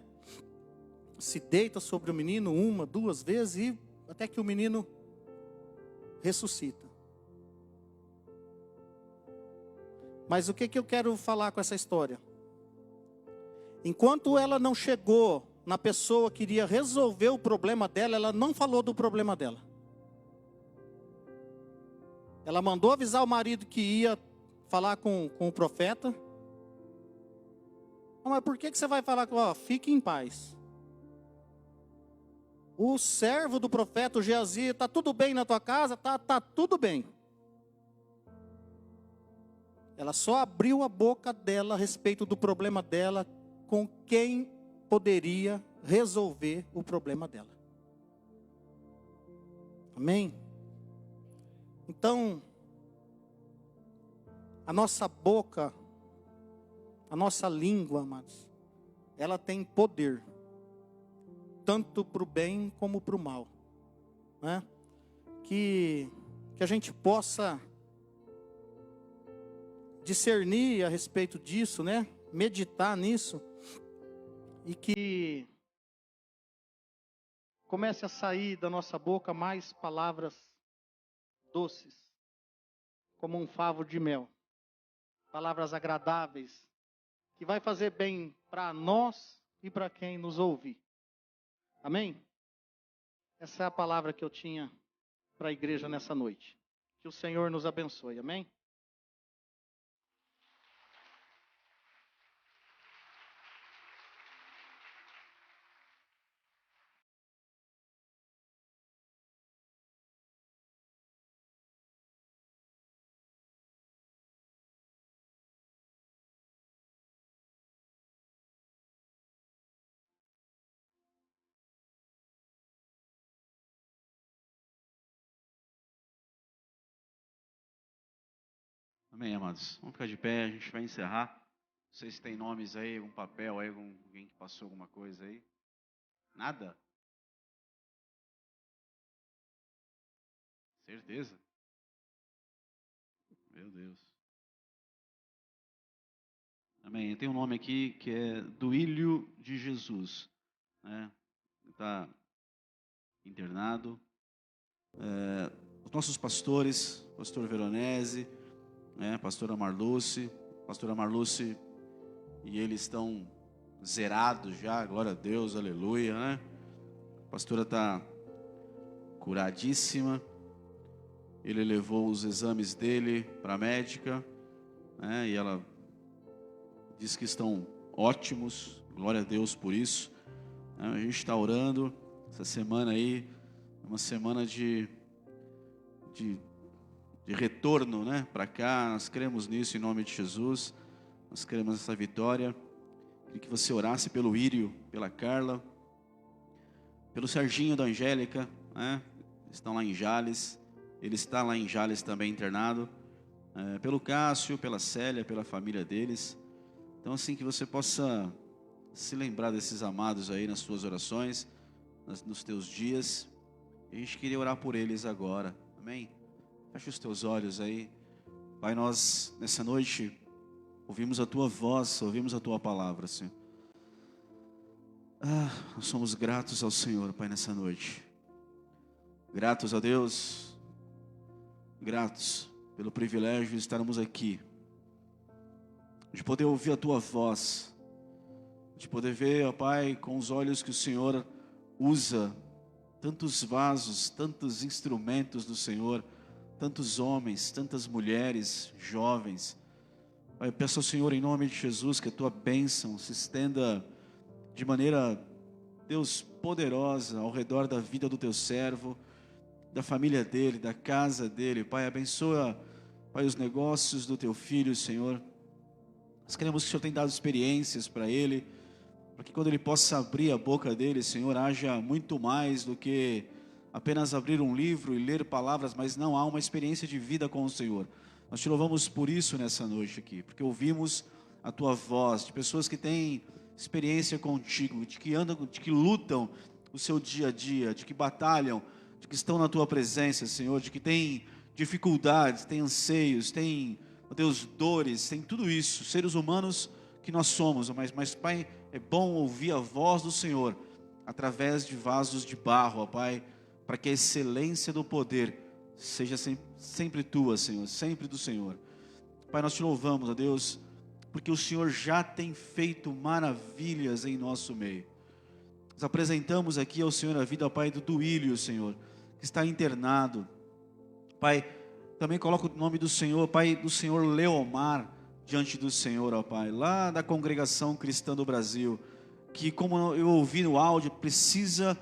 Se deita sobre o menino 1, 2 vezes e até que o menino ressuscita. Mas o que eu quero falar com essa história? Enquanto ela não chegou na pessoa que iria resolver o problema dela, ela não falou do problema dela. Ela mandou avisar o marido que ia falar com o profeta. Mas por que você vai falar com... fique em paz. O servo do profeta, o Geazi: está tudo bem na tua casa? Tá tudo bem. Ela só abriu a boca dela a respeito do problema dela com quem poderia resolver o problema dela. Amém? Então, a nossa boca, a nossa língua, amados, ela tem poder, tanto para o bem como para o mal, né? Que a gente possa discernir a respeito disso, né? Meditar nisso, e que comece a sair da nossa boca mais palavras doces, como um favo de mel, palavras agradáveis que vai fazer bem para nós e para quem nos ouvir. Amém? Essa é a palavra que eu tinha para a igreja nessa noite. Que o Senhor nos abençoe. Amém? Amém, amados. Vamos ficar de pé, a gente vai encerrar. Não sei se tem nomes aí, algum papel aí, alguém que passou alguma coisa aí. Nada? Certeza? Meu Deus. Amém. Tem um nome aqui que é Duílio de Jesus, né? Está internado. Os nossos pastores, pastor Veronese, né? Pastora Marluce e eles estão zerados já, glória a Deus, aleluia, né? A pastora está curadíssima. Ele levou os exames dele para a médica, né? E ela diz que estão ótimos, glória a Deus por isso. A gente está orando, essa semana aí, é uma semana de retorno, né, para cá. Nós cremos nisso em nome de Jesus, nós cremos nessa vitória. Queria que você orasse pelo Írio, pela Carla, pelo Serginho da Angélica, né? Estão lá em Jales, ele está lá em Jales também internado, pelo Cássio, pela Célia, pela família deles. Então assim, que você possa se lembrar desses amados aí nas suas orações, nos teus dias. A gente queria orar por eles agora, amém? Fecha os teus olhos aí. Pai, nós nessa noite ouvimos a Tua voz, ouvimos a Tua palavra, Senhor. Nós somos gratos ao Senhor, Pai, nessa noite. Gratos a Deus, gratos pelo privilégio de estarmos aqui, de poder ouvir a Tua voz, de poder ver, ó Pai, com os olhos que o Senhor usa, tantos vasos, tantos instrumentos do Senhor, tantos homens, tantas mulheres, jovens. Pai, eu peço ao Senhor em nome de Jesus que a Tua bênção se estenda de maneira, Deus, poderosa ao redor da vida do Teu servo, da família dele, da casa dele. Pai, abençoa, Pai, os negócios do Teu filho, Senhor. Nós queremos que o Senhor tenha dado experiências para ele, para que quando ele possa abrir a boca dele, Senhor, haja muito mais do que apenas abrir um livro e ler palavras, mas não há uma experiência de vida com o Senhor. Nós te louvamos por isso nessa noite aqui, porque ouvimos a Tua voz, de pessoas que têm experiência contigo, de que andam, de que lutam o seu dia a dia, de que batalham, de que estão na Tua presença, Senhor, de que têm dificuldades, têm anseios, têm, ó Deus, dores, tem tudo isso, seres humanos que nós somos, mas Pai, é bom ouvir a voz do Senhor através de vasos de barro, ó Pai, para que a excelência do poder seja sempre Tua, Senhor, sempre do Senhor. Pai, nós te louvamos, ó Deus, porque o Senhor já tem feito maravilhas em nosso meio. Nós apresentamos aqui ao Senhor a vida, ó Pai, do Duílio, Senhor, que está internado. Pai, também coloco o nome do Senhor, Pai, do Senhor Leomar, diante do Senhor, ó Pai, lá da Congregação Cristã do Brasil, que, como eu ouvi no áudio, precisa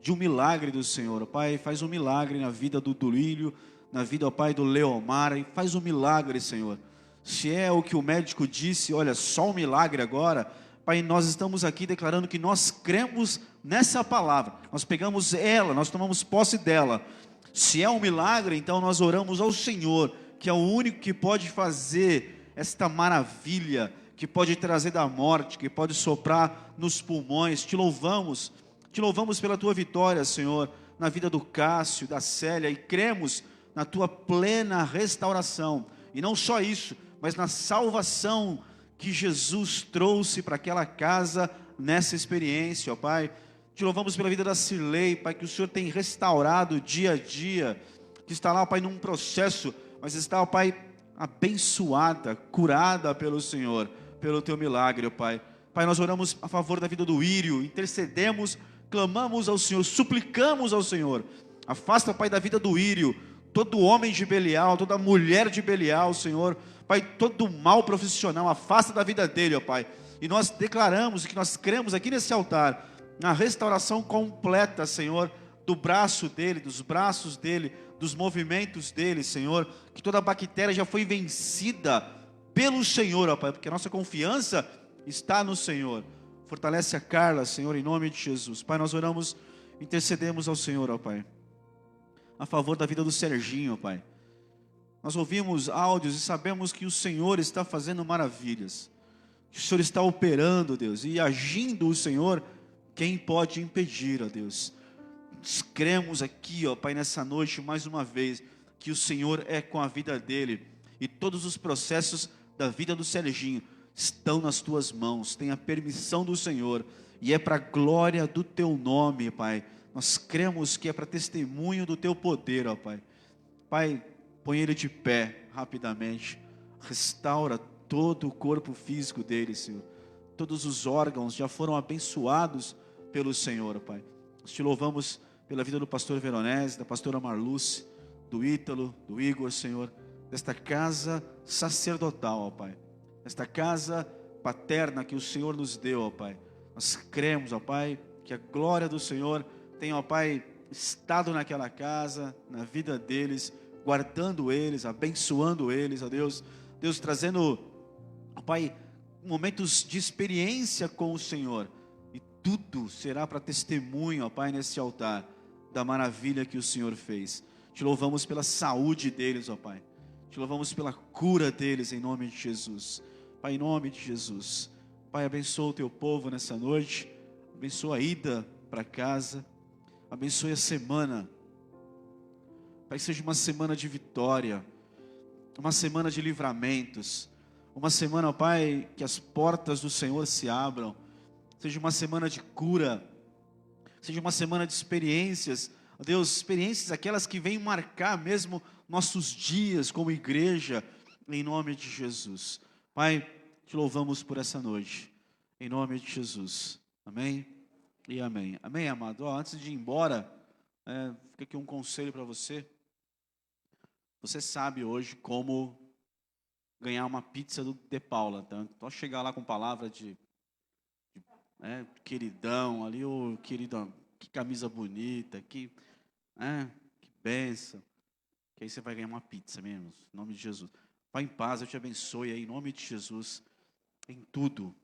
de um milagre do Senhor, ó Pai. Faz um milagre na vida do Duílio, na vida, ó Pai, do Leomar, e faz um milagre, Senhor. Se é o que o médico disse, olha, só um milagre agora, Pai, nós estamos aqui declarando que nós cremos nessa palavra, nós pegamos ela, nós tomamos posse dela. Se é um milagre, então nós oramos ao Senhor, que é o único que pode fazer esta maravilha, que pode trazer da morte, que pode soprar nos pulmões. Te louvamos pela Tua vitória, Senhor, na vida do Cássio, da Célia, e cremos na Tua plena restauração, e não só isso, mas na salvação que Jesus trouxe para aquela casa, nessa experiência, ó Pai. Te louvamos pela vida da Cirlei, Pai, que o Senhor tem restaurado dia a dia, que está lá, Pai, num processo, mas está, ó Pai, abençoada, curada pelo Senhor, pelo teu milagre, ó Pai. Pai, nós oramos a favor da vida do Írio, intercedemos, clamamos ao Senhor, suplicamos ao Senhor. Afasta, Pai, da vida do Írio todo homem de Belial, toda mulher de Belial, Senhor. Pai, todo mal profissional, afasta da vida dele, ó Pai. E nós declaramos que nós cremos aqui nesse altar, na restauração completa, Senhor, do braço dele, dos braços dele, dos movimentos dele, Senhor. Que toda bactéria já foi vencida pelo Senhor, ó Pai, porque a nossa confiança está no Senhor. Fortalece a Carla, Senhor, em nome de Jesus. Pai, nós oramos, intercedemos ao Senhor, ó Pai, a favor da vida do Serginho, ó Pai. Nós ouvimos áudios e sabemos que o Senhor está fazendo maravilhas, que o Senhor está operando, Deus, e agindo o Senhor, quem pode impedir, ó Deus? Nós cremos aqui, ó Pai, nessa noite, mais uma vez, que o Senhor é com a vida dele, e todos os processos da vida do Serginho estão nas tuas mãos, tem a permissão do Senhor, e é para a glória do teu nome, Pai. Nós cremos que é para testemunho do teu poder, ó Pai. Pai, põe ele de pé rapidamente, restaura todo o corpo físico dele, Senhor. Todos os órgãos já foram abençoados pelo Senhor, Pai. Nós te louvamos pela vida do pastor Veronese, da pastora Marluce, do Ítalo, do Igor, Senhor, desta casa sacerdotal, ó Pai, desta casa paterna que o Senhor nos deu, ó Pai. Nós cremos, ó Pai, que a glória do Senhor tem, ó Pai, estado naquela casa, na vida deles, guardando eles, abençoando eles, ó Deus. Deus trazendo, ó Pai, momentos de experiência com o Senhor. E tudo será para testemunho, ó Pai, nesse altar, da maravilha que o Senhor fez. Te louvamos pela saúde deles, ó Pai. Te louvamos pela cura deles, em nome de Jesus. Pai, em nome de Jesus. Pai, abençoa o teu povo nessa noite. Abençoa a ida para casa. Abençoe a semana. Pai, seja uma semana de vitória, uma semana de livramentos, uma semana, Pai, que as portas do Senhor se abram, seja uma semana de cura, seja uma semana de experiências, ó Deus, experiências aquelas que vêm marcar mesmo nossos dias como igreja, em nome de Jesus. Pai, te louvamos por essa noite, em nome de Jesus. Amém e amém. Amém, amado. Antes de ir embora, fica aqui um conselho para você. Você sabe hoje como ganhar uma pizza do De Paula, tá? Só chegar lá com palavra de queridão, ali, ô queridão, que camisa bonita, que bênção. Que aí você vai ganhar uma pizza mesmo, em nome de Jesus. Vai em paz, eu te abençoe aí, em nome de Jesus, em tudo.